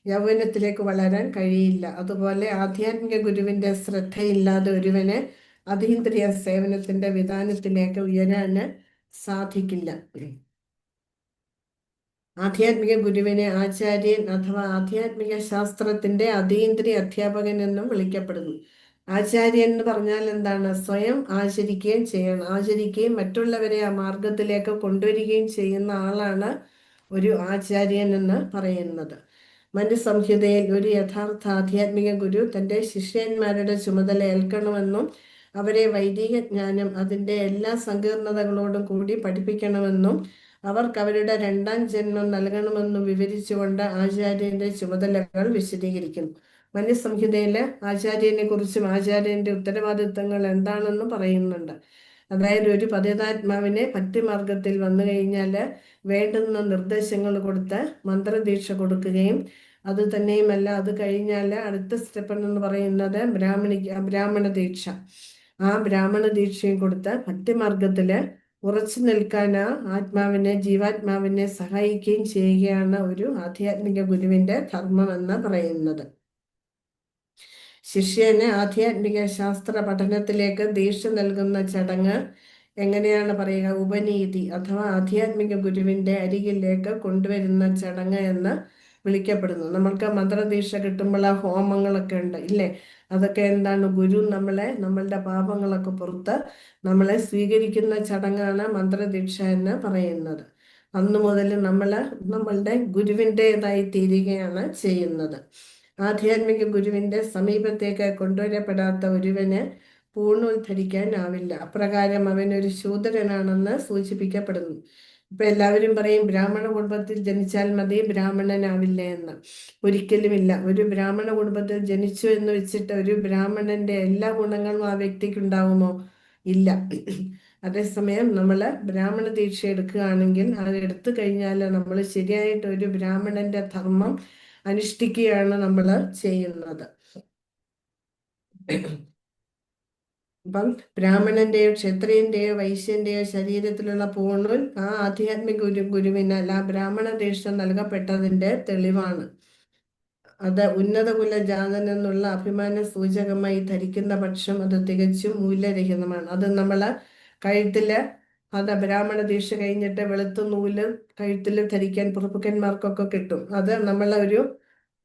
യൗവനത്തിലേക്ക് വളരാൻ കഴിയില്ല. അതുപോലെ ആധ്യാത്മിക ഗുരുവിന്റെ ശ്രദ്ധയില്ലാതെ ഒരുവന് അതീന്ദ്രിയ സേവനത്തിന്റെ വിധാനത്തിലേക്ക് ഉയരാന് സാധിക്കില്ല. ആധ്യാത്മിക ഗുരുവിനെ ആചാര്യൻ അഥവാ ആധ്യാത്മിക ശാസ്ത്രത്തിന്റെ അതീന്ദ്രിയ അധ്യാപകൻ എന്നും വിളിക്കപ്പെടുന്നു. ആചാര്യൻ എന്ന് പറഞ്ഞാൽ എന്താണ്? സ്വയം ആചരിക്കുകയും മറ്റുള്ളവരെ ആ മാർഗത്തിലേക്ക് കൊണ്ടുവരികയും ചെയ്യുന്ന ആളാണ് ഒരു ആചാര്യൻ എന്ന് പറയുന്നത്. മനുസംഹിതയിൽ ഒരു യഥാർത്ഥ ആധ്യാത്മിക ഗുരു തന്റെ ശിഷ്യന്മാരുടെ ചുമതല ഏൽക്കണമെന്നും അവരെ വൈദിക ജ്ഞാനം അതിന്റെ എല്ലാ സങ്കീർണതകളോടും കൂടി പഠിപ്പിക്കണമെന്നും അവർക്ക് അവരുടെ രണ്ടാം ജന്മം നൽകണമെന്നും വിവരിച്ചുകൊണ്ട് ആചാര്യന്റെ ചുമതലകൾ വിശദീകരിക്കുന്നു. മനുസംഹിതയിലെ ആചാര്യനെ കുറിച്ചും ആചാര്യന്റെ ഉത്തരവാദിത്തങ്ങൾ എന്താണെന്നും പറയുന്നുണ്ട്. അതായത് ഒരു പതിതാത്മാവിനെ ഭക്തിമാർഗത്തിൽ വന്നു കഴിഞ്ഞാൽ വേണ്ടുന്ന നിർദ്ദേശങ്ങൾ കൊടുത്ത് മന്ത്രദീക്ഷ കൊടുക്കുകയും അത് തന്നെയുമല്ല, അത് കഴിഞ്ഞാൽ അടുത്ത സ്റ്റെപ്പ് എന്ന് പറയുന്നത് ബ്രാഹ്മണ ദീക്ഷ. ആ ബ്രാഹ്മണ ദീക്ഷയും കൊടുത്ത് ഭക്തിമാർഗത്തില് ഉറച്ചു നിൽക്കാൻ ജീവാത്മാവിനെ സഹായിക്കുകയും ചെയ്യുകയാണ് ഒരു ആധ്യാത്മിക ഗുരുവിന്റെ ധർമ്മം എന്ന് പറയുന്നത്. ശിഷ്യന് ആധ്യാത്മിക ശാസ്ത്ര പഠനത്തിലേക്ക് ദീക്ഷ നൽകുന്ന ചടങ്ങ് എങ്ങനെയാണ് പറയുക? ഉപനീതി അഥവാ ആധ്യാത്മിക ഗുരുവിന്റെ അരികിലേക്ക് കൊണ്ടുവരുന്ന ചടങ്ങ് എന്ന് വിളിക്കപ്പെടുന്നു. നമ്മൾക്ക് മന്ത്രദീക്ഷ കിട്ടുമ്പോൾ ആ ഹോമങ്ങളൊക്കെ ഉണ്ട്, ഇല്ലേ? അതൊക്കെ എന്താണ്? ഗുരു നമ്മളുടെ പാപങ്ങളൊക്കെ പുറത്ത് നമ്മളെ സ്വീകരിക്കുന്ന ചടങ്ങാണ് മന്ത്രദീക്ഷ എന്ന് പറയുന്നത്. അന്നു മുതൽ നമ്മളുടെ ഗുരുവിൻ്റെതായി തീരുകയാണ് ചെയ്യുന്നത്. ആധ്യാത്മിക ഗുരുവിന്റെ സമീപത്തേക്ക് കൊണ്ടുവരപ്പെടാത്ത ഒരുവന് പൂണൂൽ ധരിക്കാനാവില്ല. അപ്രകാരം അവനൊരു ശൂദ്രനാണെന്ന് സൂചിപ്പിക്കപ്പെടുന്നു. ഇപ്പൊ എല്ലാവരും പറയും ബ്രാഹ്മണ കുടുംബത്തിൽ ജനിച്ചാൽ മതി, ബ്രാഹ്മണനാവില്ല എന്ന്. ഒരിക്കലുമില്ല. ഒരു ബ്രാഹ്മണ കുടുംബത്തിൽ ജനിച്ചു എന്ന് വെച്ചിട്ട് ഒരു ബ്രാഹ്മണന്റെ എല്ലാ ഗുണങ്ങളും ആ വ്യക്തിക്ക് ഉണ്ടാവുമോ? ഇല്ല. അതേസമയം നമ്മൾ ബ്രാഹ്മണ ദീക്ഷ എടുക്കുകയാണെങ്കിൽ അത് എടുത്തു കഴിഞ്ഞാൽ നമ്മൾ ശരിയായിട്ട് ഒരു ബ്രാഹ്മണന്റെ ധർമ്മം അനുഷ്ഠിക്കുകയാണ് നമ്മൾ ചെയ്യുന്നത്. അപ്പം ബ്രാഹ്മണന്റെയോ ക്ഷത്രിയന്റെയോ വൈശ്യന്റെയോ ശരീരത്തിലുള്ള പൂണൂൽ ആ ആധ്യാത്മിക ഗുരുവിനാൽ ആ ബ്രാഹ്മണ ദീക്ഷ നൽകപ്പെട്ടതിന്റെ തെളിവാണ്. അത് ഉന്നത കുലജാതൻ എന്നുള്ള അഭിമാന സൂചകമായി ധരിക്കുന്ന പക്ഷം അത് തികച്ചും മൂല്യരഹിതമാണ്. അത് കഴുത്തില് ബ്രാഹ്മണ ദീക്ഷ കഴിഞ്ഞിട്ട് വെളുത്ത നൂല് കഴുത്തിൽ ധരിക്കാൻ പ്രഭുക്കന്മാർക്കൊക്കെ കിട്ടും. അത് ഒരു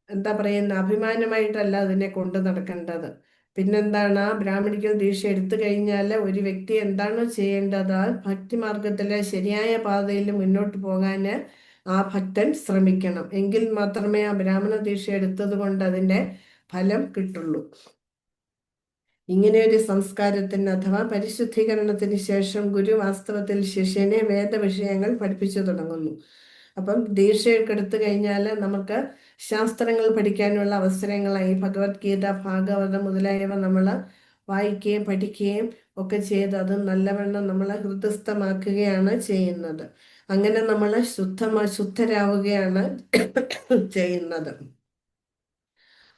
എന്താ പറയുന്ന അഭിമാനമായിട്ടല്ല അതിനെ കൊണ്ടു നടക്കേണ്ടത്. പിന്നെന്താണ്? ആ ബ്രാഹ്മണിക്കൽ ദീക്ഷ എടുത്തു കഴിഞ്ഞാൽ ഒരു വ്യക്തി എന്താണോ ചെയ്യേണ്ടത് ആ ഭക്തിമാർഗത്തിലെ ശരിയായ പാതയിൽ മുന്നോട്ട് പോകാൻ ആ ഭക്തൻ ശ്രമിക്കണം. എങ്കിൽ മാത്രമേ ആ ബ്രാഹ്മണ ദീക്ഷ എടുത്തത് കൊണ്ട് അതിന്റെ ഫലം കിട്ടുള്ളൂ. ഇങ്ങനെ ഒരു സംസ്കാരത്തിന് അഥവാ പരിശുദ്ധീകരണത്തിന് ശേഷം ഗുരു വാസ്തവത്തിൽ ശിഷ്യനെ വേദവിഷയങ്ങൾ പഠിപ്പിച്ചു തുടങ്ങുന്നു. അപ്പം ദീക്ഷയൊക്കെ എടുത്തു കഴിഞ്ഞാൽ നമുക്ക് ശാസ്ത്രങ്ങൾ പഠിക്കാനുള്ള അവസരങ്ങളായി ഭഗവത്ഗീത, ഭാഗവതം മുതലായവ നമ്മൾ വായിക്കുകയും പഠിക്കുകയും ഒക്കെ ചെയ്ത് അത് നല്ലവണ്ണം നമ്മൾ ഹൃദയസ്ഥമാക്കുകയാണ് ചെയ്യുന്നത്. അങ്ങനെ നമ്മൾ ശുദ്ധരാവുകയാണ് ചെയ്യുന്നത്.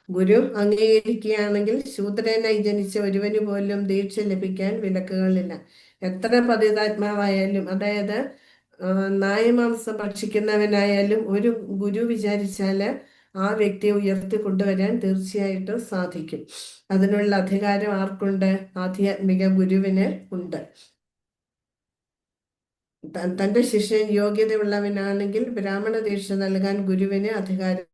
ഗുരു അംഗീകരിക്കുകയാണെങ്കിൽ ശൂദ്രനായി ജനിച്ച ഒരുവന് പോലും ദീക്ഷ ലഭിക്കാൻ വിലക്കുകളില്ല. എത്ര പതിതാത്മാവായാലും, അതായത് നായമാംസം ഭക്ഷിക്കുന്നവനായാലും ഒരു ഗുരു വിചാരിച്ചാല് ആ വ്യക്തിയെ ഉയർത്തി കൊണ്ടുവരാൻ തീർച്ചയായിട്ടും സാധിക്കും. അതിനുള്ള അധികാരം ആർക്കുണ്ട്? ആധ്യാത്മിക ഗുരുവിന് ഉണ്ട്. തന്റെ ശിഷ്യൻ യോഗ്യതയുള്ളവനാണെങ്കിൽ ബ്രാഹ്മണ ദീക്ഷ നൽകാൻ ഗുരുവിന് അധികാരം.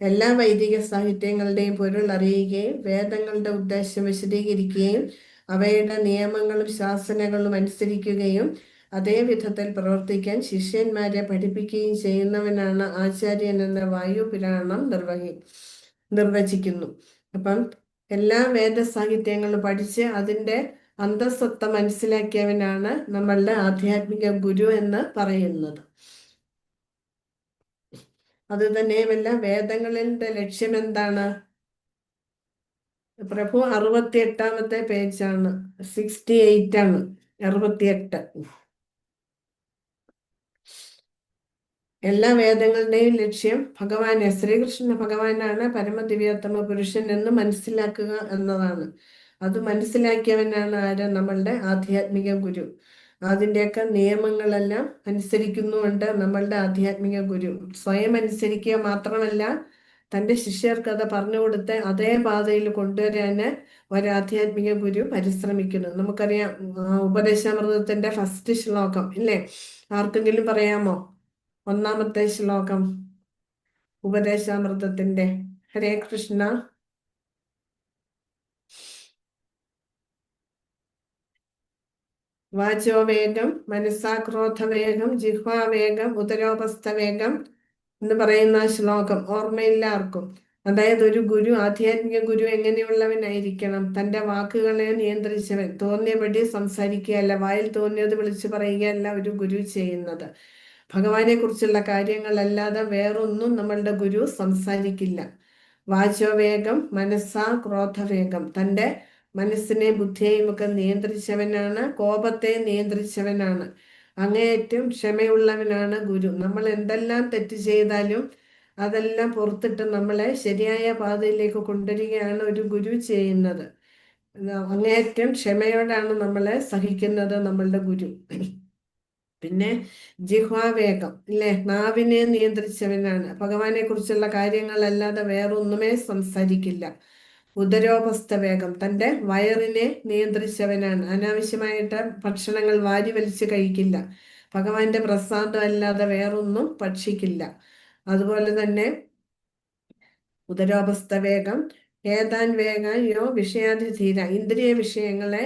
എല്ലാ വൈദിക സാഹിത്യങ്ങളുടെയും പൊരുൾ അറിയുകയും വേദങ്ങളുടെ ഉദ്ദേശം വിശദീകരിക്കുകയും അവയുടെ നിയമങ്ങളും ശാസനകളും അനുസരിക്കുകയും അതേ വിധത്തിൽ പ്രവർത്തിക്കാൻ ശിഷ്യന്മാരെ പഠിപ്പിക്കുകയും ചെയ്യുന്നവനാണ് ആചാര്യൻ എന്ന വായുപുരാണം നിർവചിക്കുന്നു. അപ്പം എല്ലാ വേദ സാഹിത്യങ്ങളും പഠിച്ച് അതിൻ്റെ അന്തസത്ത മനസ്സിലാക്കിയവനാണ് നമ്മളുടെ ആധ്യാത്മിക ഗുരു എന്ന് പറയുന്നത്. അത് തന്നെയുമല്ല, വേദങ്ങളുടെ ലക്ഷ്യം എന്താണ്? പ്രഭു 68-ാമത്തെ പേജാണ്, 68 ആണ്, 68. എല്ലാ വേദങ്ങളുടെയും ലക്ഷ്യം ഭഗവാനെ, ശ്രീകൃഷ്ണ ഭഗവാനാണ് പരമദിവ്യോത്തമ പുരുഷൻ എന്ന് മനസ്സിലാക്കുക എന്നതാണ്. അത് മനസ്സിലാക്കിയവനാണ് ആര്? നമ്മളുടെ ആധ്യാത്മിക ഗുരു. അതിൻ്റെയൊക്കെ നിയമങ്ങളെല്ലാം അനുസരിക്കുന്നുമുണ്ട് നമ്മളുടെ ആധ്യാത്മിക ഗുരു. സ്വയം അനുസരിക്കുക മാത്രമല്ല, തൻ്റെ ശിഷ്യർക്ക് അത് പറഞ്ഞു കൊടുത്ത് അതേ പാതയിൽ കൊണ്ടുവരാന് ഒരാധ്യാത്മിക ഗുരു പരിശ്രമിക്കുന്നു. നമുക്കറിയാം, ഉപദേശാമൃതത്തിന്റെ ഫസ്റ്റ് ശ്ലോകം ഇല്ലേ? ആർക്കെങ്കിലും പറയാമോ? 1-ാമത്തെ ശ്ലോകം ഉപദേശാമൃതത്തിന്റെ. ഹരേ കൃഷ്ണ. വാചോ വേഗം, മനസ്സാക്രോധവേഗം, ജിഹ്വാവേഗം, ഉദരോപസ്ഥവേഗം എന്ന് പറയുന്ന ശ്ലോകം ഓർമ്മയില്ല ആർക്കും? അതായത് ഒരു ഗുരു, ആധ്യാത്മിക ഗുരു എങ്ങനെയുള്ളവനായിരിക്കണം? തൻ്റെ വാക്കുകളെ നിയന്ത്രിച്ചവൻ. തോന്നിയപടി സംസാരിക്കുകയല്ല, വായിൽ തോന്നിയത് വിളിച്ചു പറയുകയല്ല ഒരു ഗുരു ചെയ്യുന്നത്. ഭഗവാനെ കുറിച്ചുള്ള കാര്യങ്ങളല്ലാതെ വേറൊന്നും നമ്മളുടെ ഗുരു സംസാരിക്കില്ല. വാചോവേഗം, മനസ്സാ ക്രോധവേഗം. തൻ്റെ മനസ്സിനെ ബുദ്ധിയെയും ഒക്കെ നിയന്ത്രിച്ചവനാണ്, കോപത്തെ നിയന്ത്രിച്ചവനാണ്. അങ്ങേയറ്റം ക്ഷമയുള്ളവനാണ് ഗുരു. നമ്മൾ എന്തെല്ലാം തെറ്റ് ചെയ്താലും അതെല്ലാം പുറത്തിട്ട് നമ്മളെ ശരിയായ പാതയിലേക്ക് കൊണ്ടുവരികയാണ് ഒരു ഗുരു ചെയ്യുന്നത്. അങ്ങേയറ്റം ക്ഷമയോടാണ് നമ്മളെ സഹിക്കുന്നത് നമ്മളുടെ ഗുരു. പിന്നെ ജിഹ്വാവേഗം ഇല്ലേ? നാവിനെ നിയന്ത്രിച്ചവനാണ്. ഭഗവാനെ കുറിച്ചുള്ള കാര്യങ്ങളല്ലാതെ വേറൊന്നുമേ സംസാരിക്കില്ല. ഉദരോപസ്ഥ വേഗം. തൻ്റെ വയറിനെ നിയന്ത്രിച്ചവനാണ്. അനാവശ്യമായിട്ട് ഭക്ഷണങ്ങൾ വാരി വലിച്ച് കഴിക്കില്ല. ഭഗവാന്റെ പ്രസാദം അല്ലാതെ വേറൊന്നും ഭക്ഷിക്കില്ല. അതുപോലെ തന്നെ ഉദരോപസ്ഥ വേഗം. ഏതാൻ വേഗം യോ വിഷയാധിധീര. ഇന്ദ്രിയ വിഷയങ്ങളെ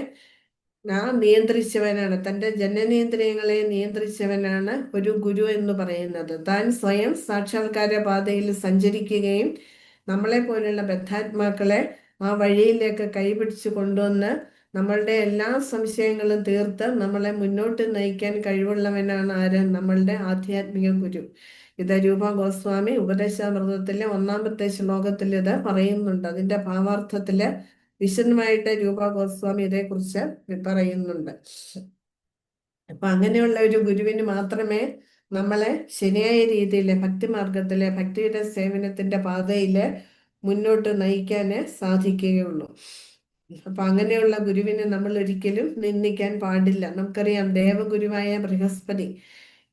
നിയന്ത്രിച്ചവനാണ്. തൻ്റെ ജനനേന്ദ്രിയങ്ങളെ നിയന്ത്രിച്ചവനാണ് ഒരു ഗുരു എന്ന് പറയുന്നത്. താൻ സ്വയം സാക്ഷാത്കാര പാതയിൽ സഞ്ചരിക്കുകയും നമ്മളെ പോലുള്ള ബദ്ധാത്മാക്കളെ ആ വഴിയിലേക്ക് കൈപിടിച്ച് കൊണ്ടുവന്ന് നമ്മളുടെ എല്ലാ സംശയങ്ങളും തീർത്ത് നമ്മളെ മുന്നോട്ട് നയിക്കാൻ കഴിവുള്ളവനാണ് ആര്? നമ്മളുടെ ആധ്യാത്മിക ഗുരു. ഇത് രൂപ ഗോസ്വാമി ഉപദേശാമൃതത്തിലെ 1-ാമത്തെ ശ്ലോകത്തിൽ ഇത് പറയുന്നുണ്ട്. അതിന്റെ ഭാവാർത്ഥത്തില് വിശദമായിട്ട് രൂപ ഗോസ്വാമി ഇതേക്കുറിച്ച് പറയുന്നുണ്ട്. അപ്പൊ അങ്ങനെയുള്ള ഒരു ഗുരുവിന് മാത്രമേ നമ്മളെ ശരിയായ രീതിയിൽ ഭക്തിമാർഗത്തിലെ ഭക്തിയുടെ സേവനത്തിന്റെ പാതയില് മുന്നോട്ട് നയിക്കാന് സാധിക്കുകയുള്ളൂ. അപ്പൊ അങ്ങനെയുള്ള ഗുരുവിനെ നമ്മൾ ഒരിക്കലും നിന്ദിക്കാൻ പാടില്ല. നമുക്കറിയാം, ദേവഗുരുവായ ബൃഹസ്പതി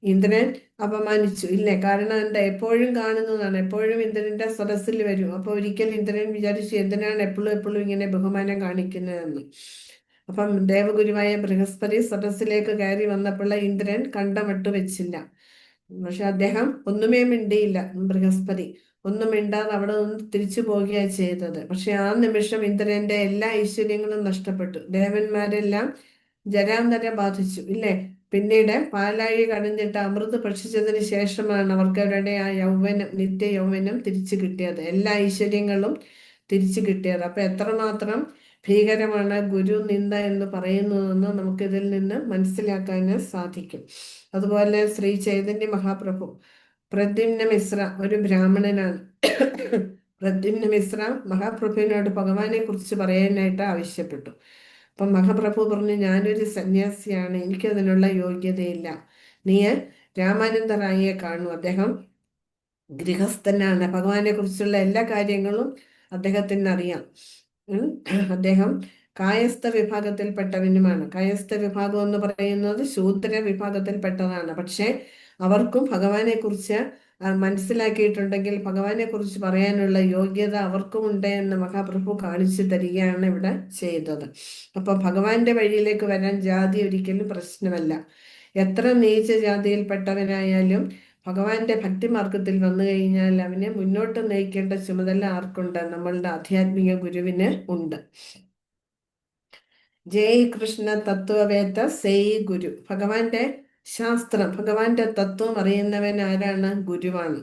ഇന്ദ്രൻ അപമാനിച്ചു ഇല്ലേ? കാരണം എന്താ? എപ്പോഴും കാണുന്നതാണ്, എപ്പോഴും ഇന്ദ്രന്റെ സദസ്സിൽ വരും. അപ്പൊ ഒരിക്കൽ ഇന്ദ്രൻ വിചാരിച്ചു, എന്തിനാണ് എപ്പോഴും ഇങ്ങനെ ബഹുമാനം കാണിക്കുന്നതെന്ന്. അപ്പം ദേവഗുരുവായ ബൃഹസ്പതി സദസ്സിലേക്ക് കയറി വന്നപ്പോൾ ഇന്ദ്രൻ കണ്ടമിട്ട് വെച്ചില്ല. പക്ഷെ അദ്ദേഹം ഒന്നുമേ മിണ്ടിയില്ല. ബൃഹസ്പതി ഒന്നും മിണ്ടാതെ അവിടെ നിന്ന് തിരിച്ചു പോവുകയാണ് ചെയ്തത്. പക്ഷെ ആ നിമിഷം ഇന്ദ്രന്റെ എല്ലാ ഐശ്വര്യങ്ങളും നഷ്ടപ്പെട്ടു. ദേവന്മാരെല്ലാം ജരാന്തരം ബാധിച്ചു ഇല്ലേ? പിന്നീട് പാലാഴി കടഞ്ഞിട്ട് അമൃത് ഭക്ഷിച്ചതിന് ശേഷമാണ് അവർക്ക് അവരുടെ ആ യൗവനം, നിത്യ യൗവനം തിരിച്ചു കിട്ടിയത്. എല്ലാ ഐശ്വര്യങ്ങളും തിരിച്ചു കിട്ടിയത്. അപ്പൊ എത്രമാത്രം ഭീകരമാണ് ഗുരു നിന്ദ എന്ന് പറയുന്നതെന്ന് നമുക്കിതിൽ നിന്ന് മനസ്സിലാക്കാൻ സാധിക്കും. അതുപോലെ ശ്രീ ചൈതന്യ മഹാപ്രഭു, പ്രദ്യുമ്ന മിശ്ര ഒരു ബ്രാഹ്മണനാണ്. പ്രദ്യുമ്ന മിശ്ര മഹാപ്രഭുവിനോട് ഭഗവാനെ കുറിച്ച് പറയാനായിട്ട് ആവശ്യപ്പെട്ടു. അപ്പം മഹാപ്രഭു പറഞ്ഞു, ഞാനൊരു സന്യാസിയാണ്, എനിക്കതിനുള്ള യോഗ്യതയില്ല. നീ രാമാനന്ദ റായിയെ കാണൂ. അദ്ദേഹം ഗൃഹസ്ഥനാണ്. ഭഗവാനെ കുറിച്ചുള്ള എല്ലാ കാര്യങ്ങളും അദ്ദേഹത്തിന് അറിയാം. അദ്ദേഹം കായസ്ഥ വിഭാഗത്തിൽപ്പെട്ടവനുമാണ്. കായസ്ഥ വിഭാഗം എന്ന് പറയുന്നത് ശൂദ്ര വിഭാഗത്തിൽപ്പെട്ടതാണ്. പക്ഷെ അവർക്കും ഭഗവാനെ കുറിച്ച് മനസ്സിലാക്കിയിട്ടുണ്ടെങ്കിൽ ഭഗവാനെ കുറിച്ച് പറയാനുള്ള യോഗ്യത അവർക്കും ഉണ്ട് എന്ന് മഹാപ്രഭു കാണിച്ചു തരികയാണ് ഇവിടെ ചെയ്തത്. അപ്പൊ ഭഗവാന്റെ വഴിയിലേക്ക് വരാൻ ജാതി ഒരിക്കലും പ്രശ്നമല്ല. എത്ര നീച ജാതിയിൽപ്പെട്ടവനായാലും ഭഗവാന്റെ ഭക്തിമാർഗത്തിൽ വന്നു കഴിഞ്ഞാൽ അവനെ മുന്നോട്ട് നയിക്കേണ്ട ചുമതല ആർക്കുണ്ട്? നമ്മളുടെ ആധ്യാത്മിക ഗുരുവിന് ഉണ്ട്. ജയ് കൃഷ്ണ തത്വവേത്ത സെയ് ഗുരു. ഭഗവാന്റെ ശാസ്ത്രം, ഭഗവാന്റെ തത്വം അറിയുന്നവൻ ആരാണ്? ഗുരുവാണ്.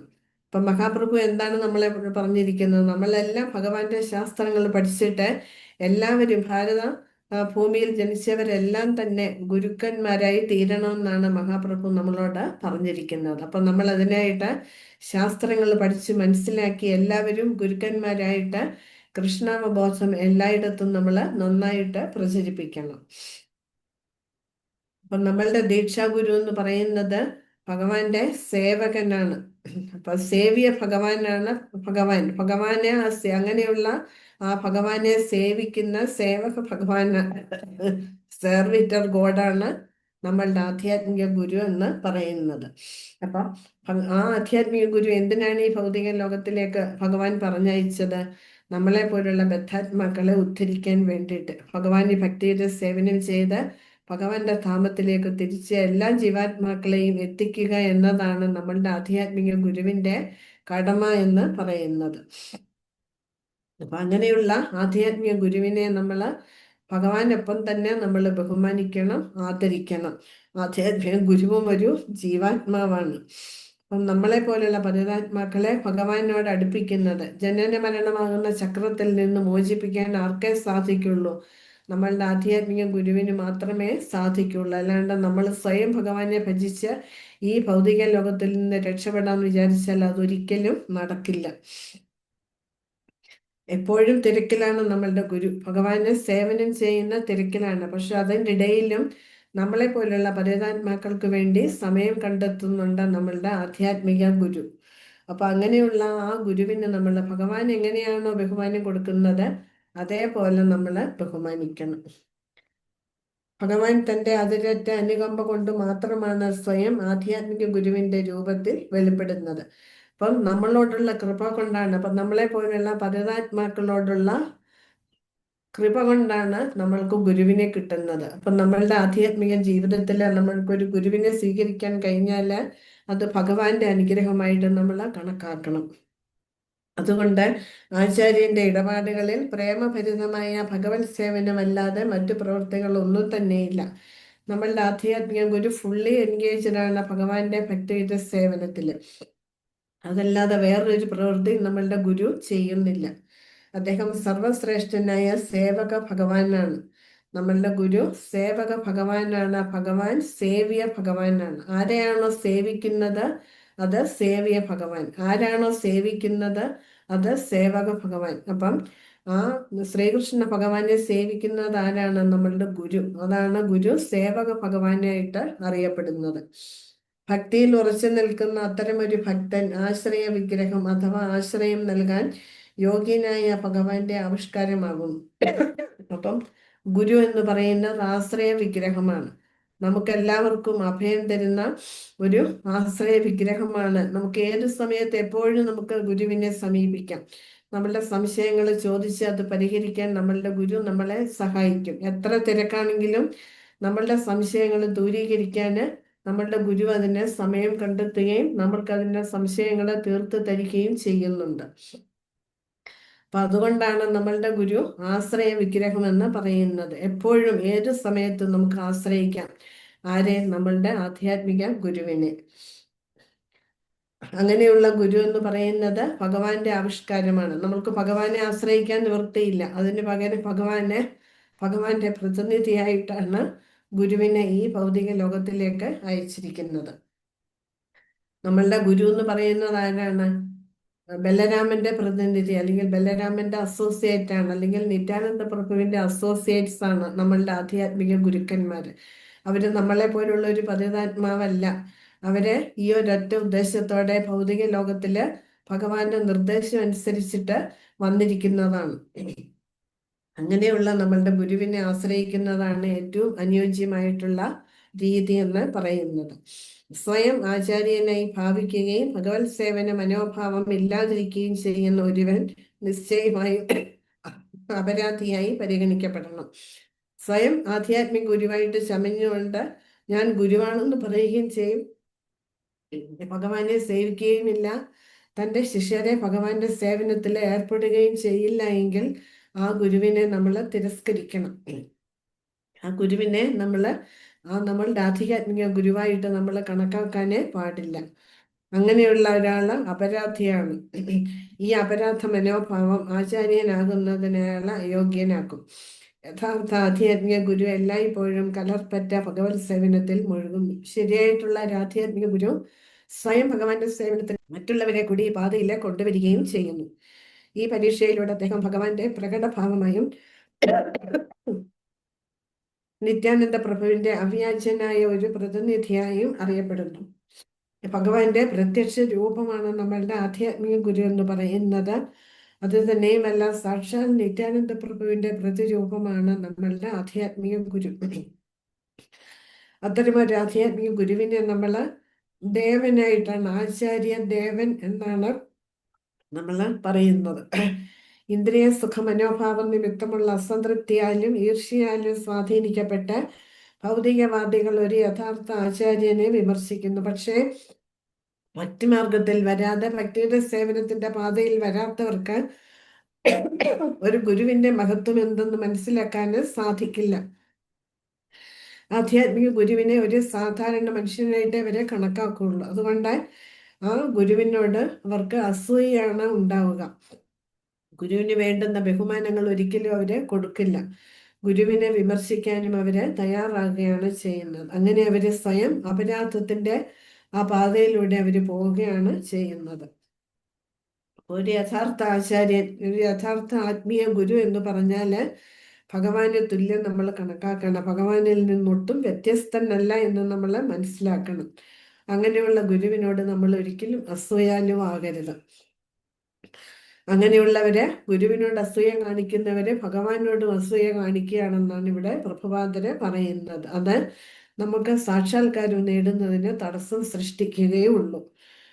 അപ്പൊ മഹാപ്രഭു എന്താണ് നമ്മളെ പറഞ്ഞിരിക്കുന്നത്? നമ്മളെല്ലാം ഭഗവാന്റെ ശാസ്ത്രങ്ങൾ പഠിച്ചിട്ട് എല്ലാവരും ഭൂമിയിൽ ജനിച്ചവരെല്ലാം തന്നെ ഗുരുക്കന്മാരായി തീരണമെന്നാണ് മഹാപ്രഭു നമ്മളോട് പറഞ്ഞിരിക്കുന്നത്. അപ്പൊ നമ്മൾ അതിനായിട്ട് ശാസ്ത്രങ്ങൾ പഠിച്ച് മനസ്സിലാക്കി എല്ലാവരും ഗുരുക്കന്മാരായിട്ട് കൃഷ്ണാവബോധം എല്ലായിടത്തും നമ്മൾ നന്നായിട്ട് പ്രചരിപ്പിക്കണം. അപ്പൊ നമ്മളുടെ ദീക്ഷാഗുരു എന്ന് പറയുന്നത് ഭഗവാന്റെ സേവകനാണ്. അപ്പൊ സേവ്യ ഭഗവാനാണ് ഭഗവാനെ അങ്ങനെയുള്ള ആ ഭഗവാനെ സേവിക്കുന്ന സേവക ഭഗവാനാണ്, സെർവിറ്റർ ഗോഡാണ് നമ്മളുടെ ആധ്യാത്മിക ഗുരു എന്ന് പറയുന്നത്. അപ്പൊ ആ ആധ്യാത്മിക ഗുരു എന്തിനാണ് ഈ ഭൗതിക ലോകത്തിലേക്ക് ഭഗവാൻ പറഞ്ഞയച്ചത്? നമ്മളെ പോലുള്ള ബദ്ധാത്മാക്കളെ ഉദ്ധരിക്കാൻ വേണ്ടിയിട്ട്, ഭഗവാന്റെ ഭക്തിയുടെ സേവനം ചെയ്ത് ഭഗവാന്റെ ധാമത്തിലേക്ക് തിരിച്ച് എല്ലാ ജീവാത്മാക്കളെയും എത്തിക്കുക എന്നതാണ് നമ്മളുടെ ആധ്യാത്മിക ഗുരുവിന്റെ കടമ എന്ന് പറയുന്നത്. അപ്പൊ അങ്ങനെയുള്ള ആധ്യാത്മിക ഗുരുവിനെ നമ്മൾ ഭഗവാനൊപ്പം തന്നെ നമ്മൾ ബഹുമാനിക്കണം, ആദരിക്കണം. ആധ്യാത്മിക ഗുരുവും ഒരു ജീവാത്മാവാണ്. അപ്പം നമ്മളെ പോലുള്ള പതിതാത്മാക്കളെ ഭഗവാനോട് അടുപ്പിക്കുന്നത്, ജനന മരണമാകുന്ന ചക്രത്തിൽ നിന്ന് മോചിപ്പിക്കാൻ ആർക്കേ സാധിക്കുള്ളൂ? നമ്മളുടെ ആധ്യാത്മിക ഗുരുവിന് മാത്രമേ സാധിക്കുള്ളൂ. അല്ലാണ്ട് നമ്മൾ സ്വയം ഭഗവാനെ ഭജിച്ച് ഈ ഭൗതിക ലോകത്തിൽ നിന്ന് രക്ഷപ്പെടാമെന്ന് വിചാരിച്ചാൽ അതൊരിക്കലും നടക്കില്ല. എപ്പോഴും തിരക്കിലാണ് നമ്മളുടെ ഗുരു, ഭഗവാനെ സേവനം ചെയ്യുന്ന തിരക്കിലാണ്. പക്ഷെ അതിൻ്റെ ഇടയിലും നമ്മളെ പോലുള്ള പതിതാത്മാക്കൾക്ക് വേണ്ടി സമയം കണ്ടെത്തുന്നുണ്ട് നമ്മളുടെ ആധ്യാത്മിക ഗുരു. അപ്പൊ അങ്ങനെയുള്ള ആ ഗുരുവിന് നമ്മൾ ഭഗവാൻ എങ്ങനെയാണോ ബഹുമാനം കൊടുക്കുന്നത് അതേപോലെ നമ്മൾ ബഹുമാനിക്കണം. ഭഗവാൻ തന്റെ അതിരറ്റ അനുകമ്പ കൊണ്ട് മാത്രമാണ് സ്വയം ആധ്യാത്മിക ഗുരുവിന്റെ രൂപത്തിൽ വെളിപ്പെടുന്നത്. അപ്പം നമ്മളോടുള്ള കൃപ കൊണ്ടാണ്, അപ്പം നമ്മളെ പോലുള്ള പതിതാത്മാക്കളോടുള്ള കൃപ കൊണ്ടാണ് നമ്മൾക്ക് ഗുരുവിനെ കിട്ടുന്നത്. അപ്പം നമ്മളുടെ ആധ്യാത്മിക ജീവിതത്തിൽ നമ്മൾക്കൊരു ഗുരുവിനെ സ്വീകരിക്കാൻ കഴിഞ്ഞാൽ അത് ഭഗവാന്റെ അനുഗ്രഹമായിട്ട് നമ്മൾ കണക്കാക്കണം. അതുകൊണ്ട് ആചാര്യന്റെ ഇടപാടുകളിൽ പ്രേമഭരിതമായ ഭഗവത് സേവനമല്ലാതെ മറ്റു പ്രവൃത്തികളൊന്നും തന്നെയില്ല. നമ്മളുടെ ആധ്യാത്മിക ഗുരു ഫുള്ളി എൻഗേജ്ഡാണ് ഭഗവാന്റെ ഭക്തിയുടെ സേവനത്തിൽ. അതല്ലാതെ വേറൊരു പ്രവൃത്തി നമ്മളുടെ ഗുരു ചെയ്യുന്നില്ല. അദ്ദേഹം സർവശ്രേഷ്ഠനായ സേവക ഭഗവാനാണ്. നമ്മളുടെ ഗുരു സേവക ഭഗവാനാണ്. ഭഗവാൻ സേവ്യ ഭഗവാനാണ്. ആരെയാണോ സേവിക്കുന്നത് അത് സേവ്യ ഭഗവാൻ, ആരാണോ സേവിക്കുന്നത് അത് സേവക ഭഗവാൻ. അപ്പം ആ ശ്രീകൃഷ്ണ ഭഗവാനെ സേവിക്കുന്നത് ആരാണ്? നമ്മളുടെ ഗുരു. അതാണ് ഗുരു സേവക ഭഗവാനായിട്ട് അറിയപ്പെടുന്നത്. ഭക്തിയിൽ ഉറച്ചു നിൽക്കുന്ന അത്തരമൊരു ഭക്തൻ ആശ്രയ വിഗ്രഹം അഥവാ ആശ്രയം നൽകാൻ യോഗ്യനായ ഭഗവാന്റെ ആവിഷ്കാരമാകുന്നു. അപ്പം ഗുരു എന്ന് പറയുന്നത് ആശ്രയ വിഗ്രഹമാണ്. നമുക്കെല്ലാവർക്കും അഭയം തരുന്ന ഒരു ആശ്രയ വിഗ്രഹമാണ്. നമുക്ക് ഏത് സമയത്ത് എപ്പോഴും നമുക്ക് ഗുരുവിനെ സമീപിക്കാം. നമ്മളുടെ സംശയങ്ങൾ ചോദിച്ച് അത് പരിഹരിക്കാൻ നമ്മളുടെ ഗുരു നമ്മളെ സഹായിക്കും. എത്ര തിരക്കാണെങ്കിലും നമ്മളുടെ സംശയങ്ങൾ ദൂരീകരിക്കാൻ നമ്മളുടെ ഗുരു അതിന് സമയം കണ്ടെത്തുകയും നമ്മൾക്ക് അതിൻ്റെ സംശയങ്ങളെ തീർത്ത് തരികയും ചെയ്യുന്നുണ്ട്. അപ്പൊ അതുകൊണ്ടാണ് നമ്മളുടെ ഗുരു ആശ്രയ വിഗ്രഹം എന്ന് പറയുന്നത്. എപ്പോഴും ഏത് സമയത്തും നമുക്ക് ആശ്രയിക്കാം. ആരെ? നമ്മളുടെ ആധ്യാത്മിക ഗുരുവിനെ. അങ്ങനെയുള്ള ഗുരു എന്ന് പറയുന്നത് ഭഗവാന്റെ ആവിഷ്കാരമാണ്. നമ്മൾക്ക് ഭഗവാനെ ആശ്രയിക്കാൻ നിവൃത്തിയില്ല. അതിന് പകരം ഭഗവാന്റെ പ്രതിനിധിയായിട്ടാണ് ഗുരുവിനെ ഈ ഭൗതിക ലോകത്തിലേക്ക് അയച്ചിരിക്കുന്നത്. നമ്മളുടെ ഗുരു എന്ന് പറയുന്നത് ആരാണ്? ബലരാമന്റെ പ്രതിനിധി, അല്ലെങ്കിൽ ബലരാമന്റെ അസോസിയേറ്റ് ആണ്, അല്ലെങ്കിൽ നിത്യാനന്ദ പ്രഭുവിന്റെ അസോസിയേറ്റ്സ് ആണ് നമ്മളുടെ ആധ്യാത്മിക ഗുരുക്കന്മാര്. അവര് നമ്മളെ പോലുള്ള ഒരു പതിതാത്മാവല്ല. അവര് ഈ ഒരൊറ്റ ഉദ്ദേശത്തോടെ ഭൗതിക ലോകത്തില് ഭഗവാന്റെ നിർദ്ദേശം അനുസരിച്ചിട്ട് വന്നിരിക്കുന്നതാണ്. അങ്ങനെയുള്ള നമ്മളുടെ ഗുരുവിനെ ആശ്രയിക്കുന്നതാണ് ഏറ്റവും അനുയോജ്യമായിട്ടുള്ള രീതി എന്ന് പറയുന്നത്. സ്വയം ആചാര്യനായി ഭാവിക്കുകയും ഭഗവത് സേവന മനോഭാവം ഇല്ലാതിരിക്കുകയും ചെയ്യുന്ന ഒരുവൻ നിശ്ചയമായും അപരാധിയായി പരിഗണിക്കപ്പെടണം. സ്വയം ആധ്യാത്മിക ഗുരുവായിട്ട് ചമഞ്ഞുകൊണ്ട് ഞാൻ ഗുരുവാണെന്ന് പറയുകയും ചെയ്യും, ഭഗവാനെ സേവിക്കുകയുമില്ല, തൻ്റെ ശിഷ്യരെ ഭഗവാന്റെ സേവനത്തിൽ ഏർപ്പെടുകയും ചെയ്യില്ല എങ്കിൽ ആ ഗുരുവിനെ നമ്മൾ തിരസ്കരിക്കണം. ആ ഗുരുവിനെ നമ്മളുടെ ആധ്യാത്മിക ഗുരുവായിട്ട് നമ്മൾ കണക്കാക്കാനേ പാടില്ല. അങ്ങനെയുള്ള ഒരാള് അപരാധിയാണ്. ഈ അപരാധ മനോഭാവം ആചാര്യനാകുന്നതിനുള്ള അയോഗ്യനാക്കും. യഥാർത്ഥ ആധ്യാത്മിക ഗുരു എല്ലായ്പ്പോഴും കലർപ്പറ്റ ഭഗവത് സേവനത്തിൽ മുഴുകുന്നു. ശരിയായിട്ടുള്ള ഒരു ആധ്യാത്മിക ഗുരു സ്വയം ഭഗവാന്റെ സേവനത്തിൽ മറ്റുള്ളവരെ കൂടി ഈ പാതയിലെ കൊണ്ടുവരികയും ചെയ്യുന്നു. ഈ പരീക്ഷയിലൂടെ അദ്ദേഹം ഭഗവാന്റെ പ്രകടഭാവമായും നിത്യാനന്ദ പ്രഭുവിന്റെ അവ്യാജനായ ഒരു പ്രതിനിധിയായും അറിയപ്പെടുന്നു. ഭഗവാന്റെ പ്രത്യക്ഷ രൂപമാണ് നമ്മളുടെ ആധ്യാത്മിക ഗുരു എന്ന് പറയുന്നത്. അത് തന്നെയുമല്ല, സാക്ഷാൽ നിത്യാനന്ദ പ്രഭുവിന്റെ പ്രതിരൂപമാണ് നമ്മളുടെ ആധ്യാത്മിക ഗുരു. അത്തരമൊരു ആധ്യാത്മിക ഗുരുവിനെ നമ്മൾ ദേവനായിട്ടാണ്, ആചാര്യ ദേവൻ എന്നാണ് നമ്മൾ പറയുന്നത്. ഇന്ദ്രിയ സുഖ മനോഭാവം നിമിത്തമുള്ള അസംതൃപ്തിയാലും ഈർഷ്യയാലും സ്വാധീനിക്കപ്പെട്ട് ഭൗതികവാദികൾ ഒരു യഥാർത്ഥ ആചാര്യനെ വിമർശിക്കുന്നു. പക്ഷേ ഭക്തിമാർഗത്തിൽ വരാതെ, ഭക്തിയുടെ സേവനത്തിന്റെ പാതയിൽ വരാത്തവർക്ക് ഒരു ഗുരുവിന്റെ മഹത്വം എന്തെന്ന് മനസ്സിലാക്കാൻ സാധിക്കില്ല. ആധ്യാത്മിക ഗുരുവിനെ ഒരു സാധാരണ മനുഷ്യനായിട്ട് അവരെ കണക്കാക്കുകയുള്ളൂ. അതുകൊണ്ട് ആ ഗുരുവിനോട് അവർക്ക് അസൂയയാണ് ഉണ്ടാവുക. ഗുരുവിന് വേണ്ടുന്ന ബഹുമാനങ്ങൾ ഒരിക്കലും അവര് കൊടുക്കില്ല. ഗുരുവിനെ വിമർശിക്കാനും അവര് തയ്യാറാകുകയാണ് ചെയ്യുന്നത്. അങ്ങനെ അവര് സ്വയം അപരാധത്തിന്റെ ആ പാതയിലൂടെ അവര് പോവുകയാണ് ചെയ്യുന്നത്. ഒരു യഥാർത്ഥ ആചാര്യൻ, ഒരു യഥാർത്ഥ ആത്മീയ ഗുരു എന്ന് പറഞ്ഞാല് ഭഗവാന് തുല്യം നമ്മൾ കണക്കാക്കണം. ഭഗവാനിൽ നിന്നൊട്ടും വ്യത്യസ്തനല്ല എന്ന് നമ്മൾ മനസ്സിലാക്കണം. അങ്ങനെയുള്ള ഗുരുവിനോട് നമ്മൾ ഒരിക്കലും അസൂയാലുവാകരുത്. അങ്ങനെയുള്ളവര്, ഗുരുവിനോട് അസൂയ കാണിക്കുന്നവര് ഭഗവാനോടും അസൂയ കാണിക്കുകയാണെന്നാണ് ഇവിടെ പ്രഭുപാദര് പറയുന്നത്. അത് നമുക്ക് സാക്ഷാത്കാരം നേടുന്നതിന് തടസ്സം സൃഷ്ടിക്കുകയേ ഉള്ളൂ.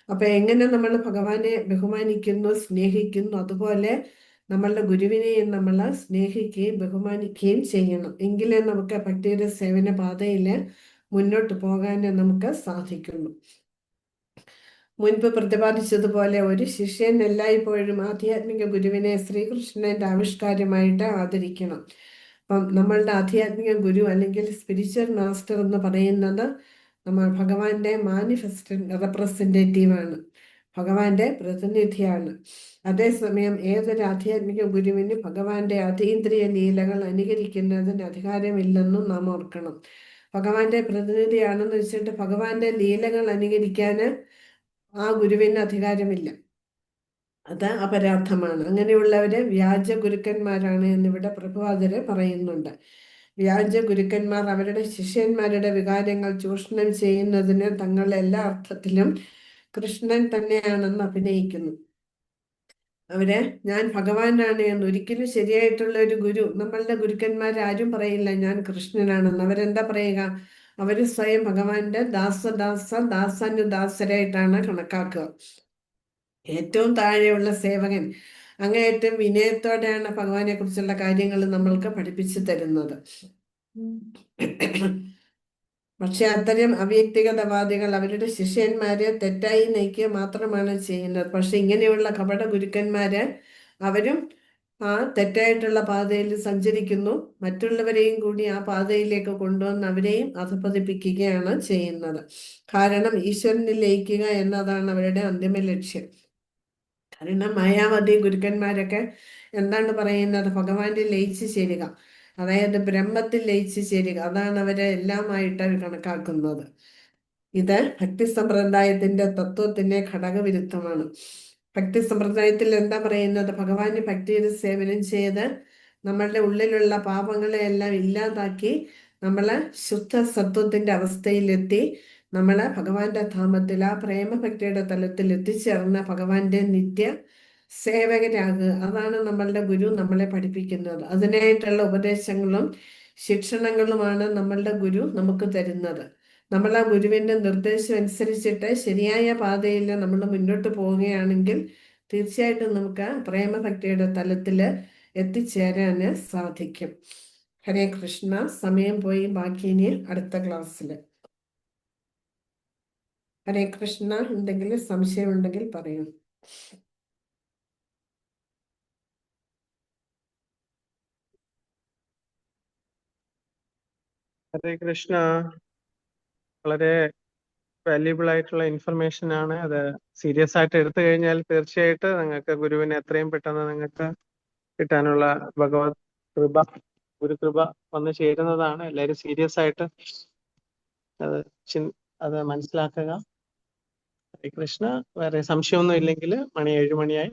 അപ്പൊ എങ്ങനെ നമ്മൾ ഭഗവാനെ ബഹുമാനിക്കുന്നു, സ്നേഹിക്കുന്നു, അതുപോലെ നമ്മളുടെ ഗുരുവിനെയും നമ്മൾ സ്നേഹിക്കുകയും ബഹുമാനിക്കുകയും ചെയ്യണം. എങ്കിലേ നമുക്ക് ഭക്തിയുടെ സേവന പാതയില് മുന്നോട്ട് പോകാൻ നമുക്ക് സാധിക്കുള്ളൂ. മുൻപ് പ്രതിപാദിച്ചതുപോലെ ഒരു ശിഷ്യൻ എല്ലായ്പ്പോഴും ആധ്യാത്മിക ഗുരുവിനെ ശ്രീകൃഷ്ണന്റെ ആവിഷ്കാരമായിട്ട് ആദരിക്കണം. അപ്പം നമ്മളുടെ ആധ്യാത്മിക ഗുരു അല്ലെങ്കിൽ സ്പിരിച്വൽ മാസ്റ്റർ എന്ന് പറയുന്നത് നമ്മൾ ഭഗവാന്റെ റെപ്രസെന്റേറ്റീവ് ആണ്, ഭഗവാന്റെ പ്രതിനിധിയാണ്. അതേസമയം ഏതൊരു ആധ്യാത്മിക ഗുരുവിന് ഭഗവാന്റെ അതീന്ദ്രിയ ലീലകൾ അനുകരിക്കുന്നതിന് അധികാരമില്ലെന്നും നാം ഓർക്കണം. ഭഗവാന്റെ പ്രതിനിധിയാണെന്ന് വെച്ചിട്ട് ഭഗവാന്റെ ലീലകൾ അനുകരിക്കാന് ആ ഗുരുവിന് അധികാരമില്ല. അത് അപരാധമാണ്. അങ്ങനെയുള്ളവര് വ്യാജ ഗുരുക്കന്മാരാണ് എന്നിവിടെ പ്രഭുപാദര് പറയുന്നുണ്ട്. വ്യാജ ഗുരുക്കന്മാർ അവരുടെ ശിഷ്യന്മാരുടെ വികാരങ്ങൾ ചൂഷണം ചെയ്യുന്നതിന് തങ്ങൾ എല്ലാ അർത്ഥത്തിലും കൃഷ്ണൻ തന്നെയാണെന്ന് അഭിനയിക്കുന്നു. അവര് ഞാൻ ഭഗവാനാണ് എന്ന്, ഒരിക്കലും ശരിയായിട്ടുള്ള ഒരു ഗുരു, നമ്മളുടെ ഗുരുക്കന്മാരാരും പറയില്ല ഞാൻ കൃഷ്ണനാണെന്ന്. അവരെന്താ പറയുക? അവര് സ്വയം ഭഗവാന്റെ ദാസാനുദാസരായിട്ടാണ് കണക്കാക്കുക. ഏറ്റവും താഴെയുള്ള സേവകൻ അങ്ങേയറ്റം വിനയത്തോടെയാണ് ഭഗവാനെ കുറിച്ചുള്ള കാര്യങ്ങൾ നമ്മൾക്ക് പഠിപ്പിച്ചു തരുന്നത്. പക്ഷെ അത്തരം അവ്യക്തിഗതവാദികൾ അവരുടെ ശിഷ്യന്മാരെ തെറ്റായി നയിക്കുക മാത്രമാണ് ചെയ്യുന്നത്. പക്ഷെ ഇങ്ങനെയുള്ള കപട ഗുരുക്കന്മാര് അവരും ആ തെറ്റായിട്ടുള്ള പാതയിൽ സഞ്ചരിക്കുന്നു, മറ്റുള്ളവരെയും കൂടി ആ പാതയിലേക്ക് കൊണ്ടുവന്ന് അവരെയും അധപതിപ്പിക്കുകയാണ് ചെയ്യുന്നത്. കാരണം ഈശ്വരനിൽ ലയിക്കുക എന്നതാണ് അവരുടെ അന്തിമ ലക്ഷ്യം. കാരണം മായാവതി ഗുരുക്കന്മാരൊക്കെ എന്താണ് പറയുന്നത്? ഭഗവാന്റെ ലയിച്ച് ചേരുക, അതായത് ബ്രഹ്മത്തിൽ ലയിച്ച് ചേരുക, അതാണ് അവരെ എല്ലാമായിട്ട് കണക്കാക്കുന്നത്. ഇത് ഭക്തി സമ്പ്രദായത്തിന്റെ തത്വത്തിന്റെ ഘടകവിരുദ്ധമാണ്. ഭക്തി സമ്പ്രദായത്തിൽ എന്താ പറയുന്നത്? ഭഗവാന് ഭക്തിയുടെ സേവനം ചെയ്ത് നമ്മളുടെ ഉള്ളിലുള്ള പാപങ്ങളെ എല്ലാം ഇല്ലാതാക്കി നമ്മളെ ശുദ്ധ സത്വത്തിന്റെ അവസ്ഥയിലെത്തി നമ്മളെ ഭഗവാന്റെ ധാമത്തിൽ ആ പ്രേമഭക്തിയുടെ തലത്തിൽ എത്തിച്ചേർന്ന ഭഗവാന്റെ നിത്യ സേവകരാകുക. അതാണ് നമ്മളുടെ ഗുരു നമ്മളെ പഠിപ്പിക്കുന്നത്. അതിനായിട്ടുള്ള ഉപദേശങ്ങളും ശിക്ഷണങ്ങളുമാണ് നമ്മളുടെ ഗുരു നമുക്ക് തരുന്നത്. നമ്മൾ ആ ഗുരുവിൻ്റെ നിർദ്ദേശം അനുസരിച്ചിട്ട് ശരിയായ പാതയിൽ നമ്മൾ മുന്നോട്ട് പോവുകയാണെങ്കിൽ തീർച്ചയായിട്ടും നമുക്ക് പ്രേമഭക്തിയുടെ തലത്തിൽ എത്തിച്ചേരാൻ സാധിക്കും. ഹരേ കൃഷ്ണ. സമയം പോയി. ബാക്കി ഇനി അടുത്ത ക്ലാസ്സിൽ. ഹരേ കൃഷ്ണ. എന്തെങ്കിലും സംശയമുണ്ടെങ്കിൽ പറയൂ. ഹരേ കൃഷ്ണ. വളരെ വാല്യുബിൾ ആയിട്ടുള്ള ഇൻഫർമേഷൻ ആണ്. അത് സീരിയസ് ആയിട്ട് എടുത്തു കഴിഞ്ഞാൽ തീർച്ചയായിട്ടും നിങ്ങൾക്ക് ഗുരുവിനെ എത്രയും പെട്ടെന്ന് നിങ്ങൾക്ക് കിട്ടാനുള്ള ഭഗവത് കൃപ, ഗുരുകൃപ വന്നു ചേരുന്നതാണ്. എല്ലാവരും സീരിയസ് ആയിട്ട് അത് മനസ്സിലാക്കുക. ഹരേ കൃഷ്ണ. വേറെ സംശയമൊന്നും ഇല്ലെങ്കിൽ 7 മണിയായി.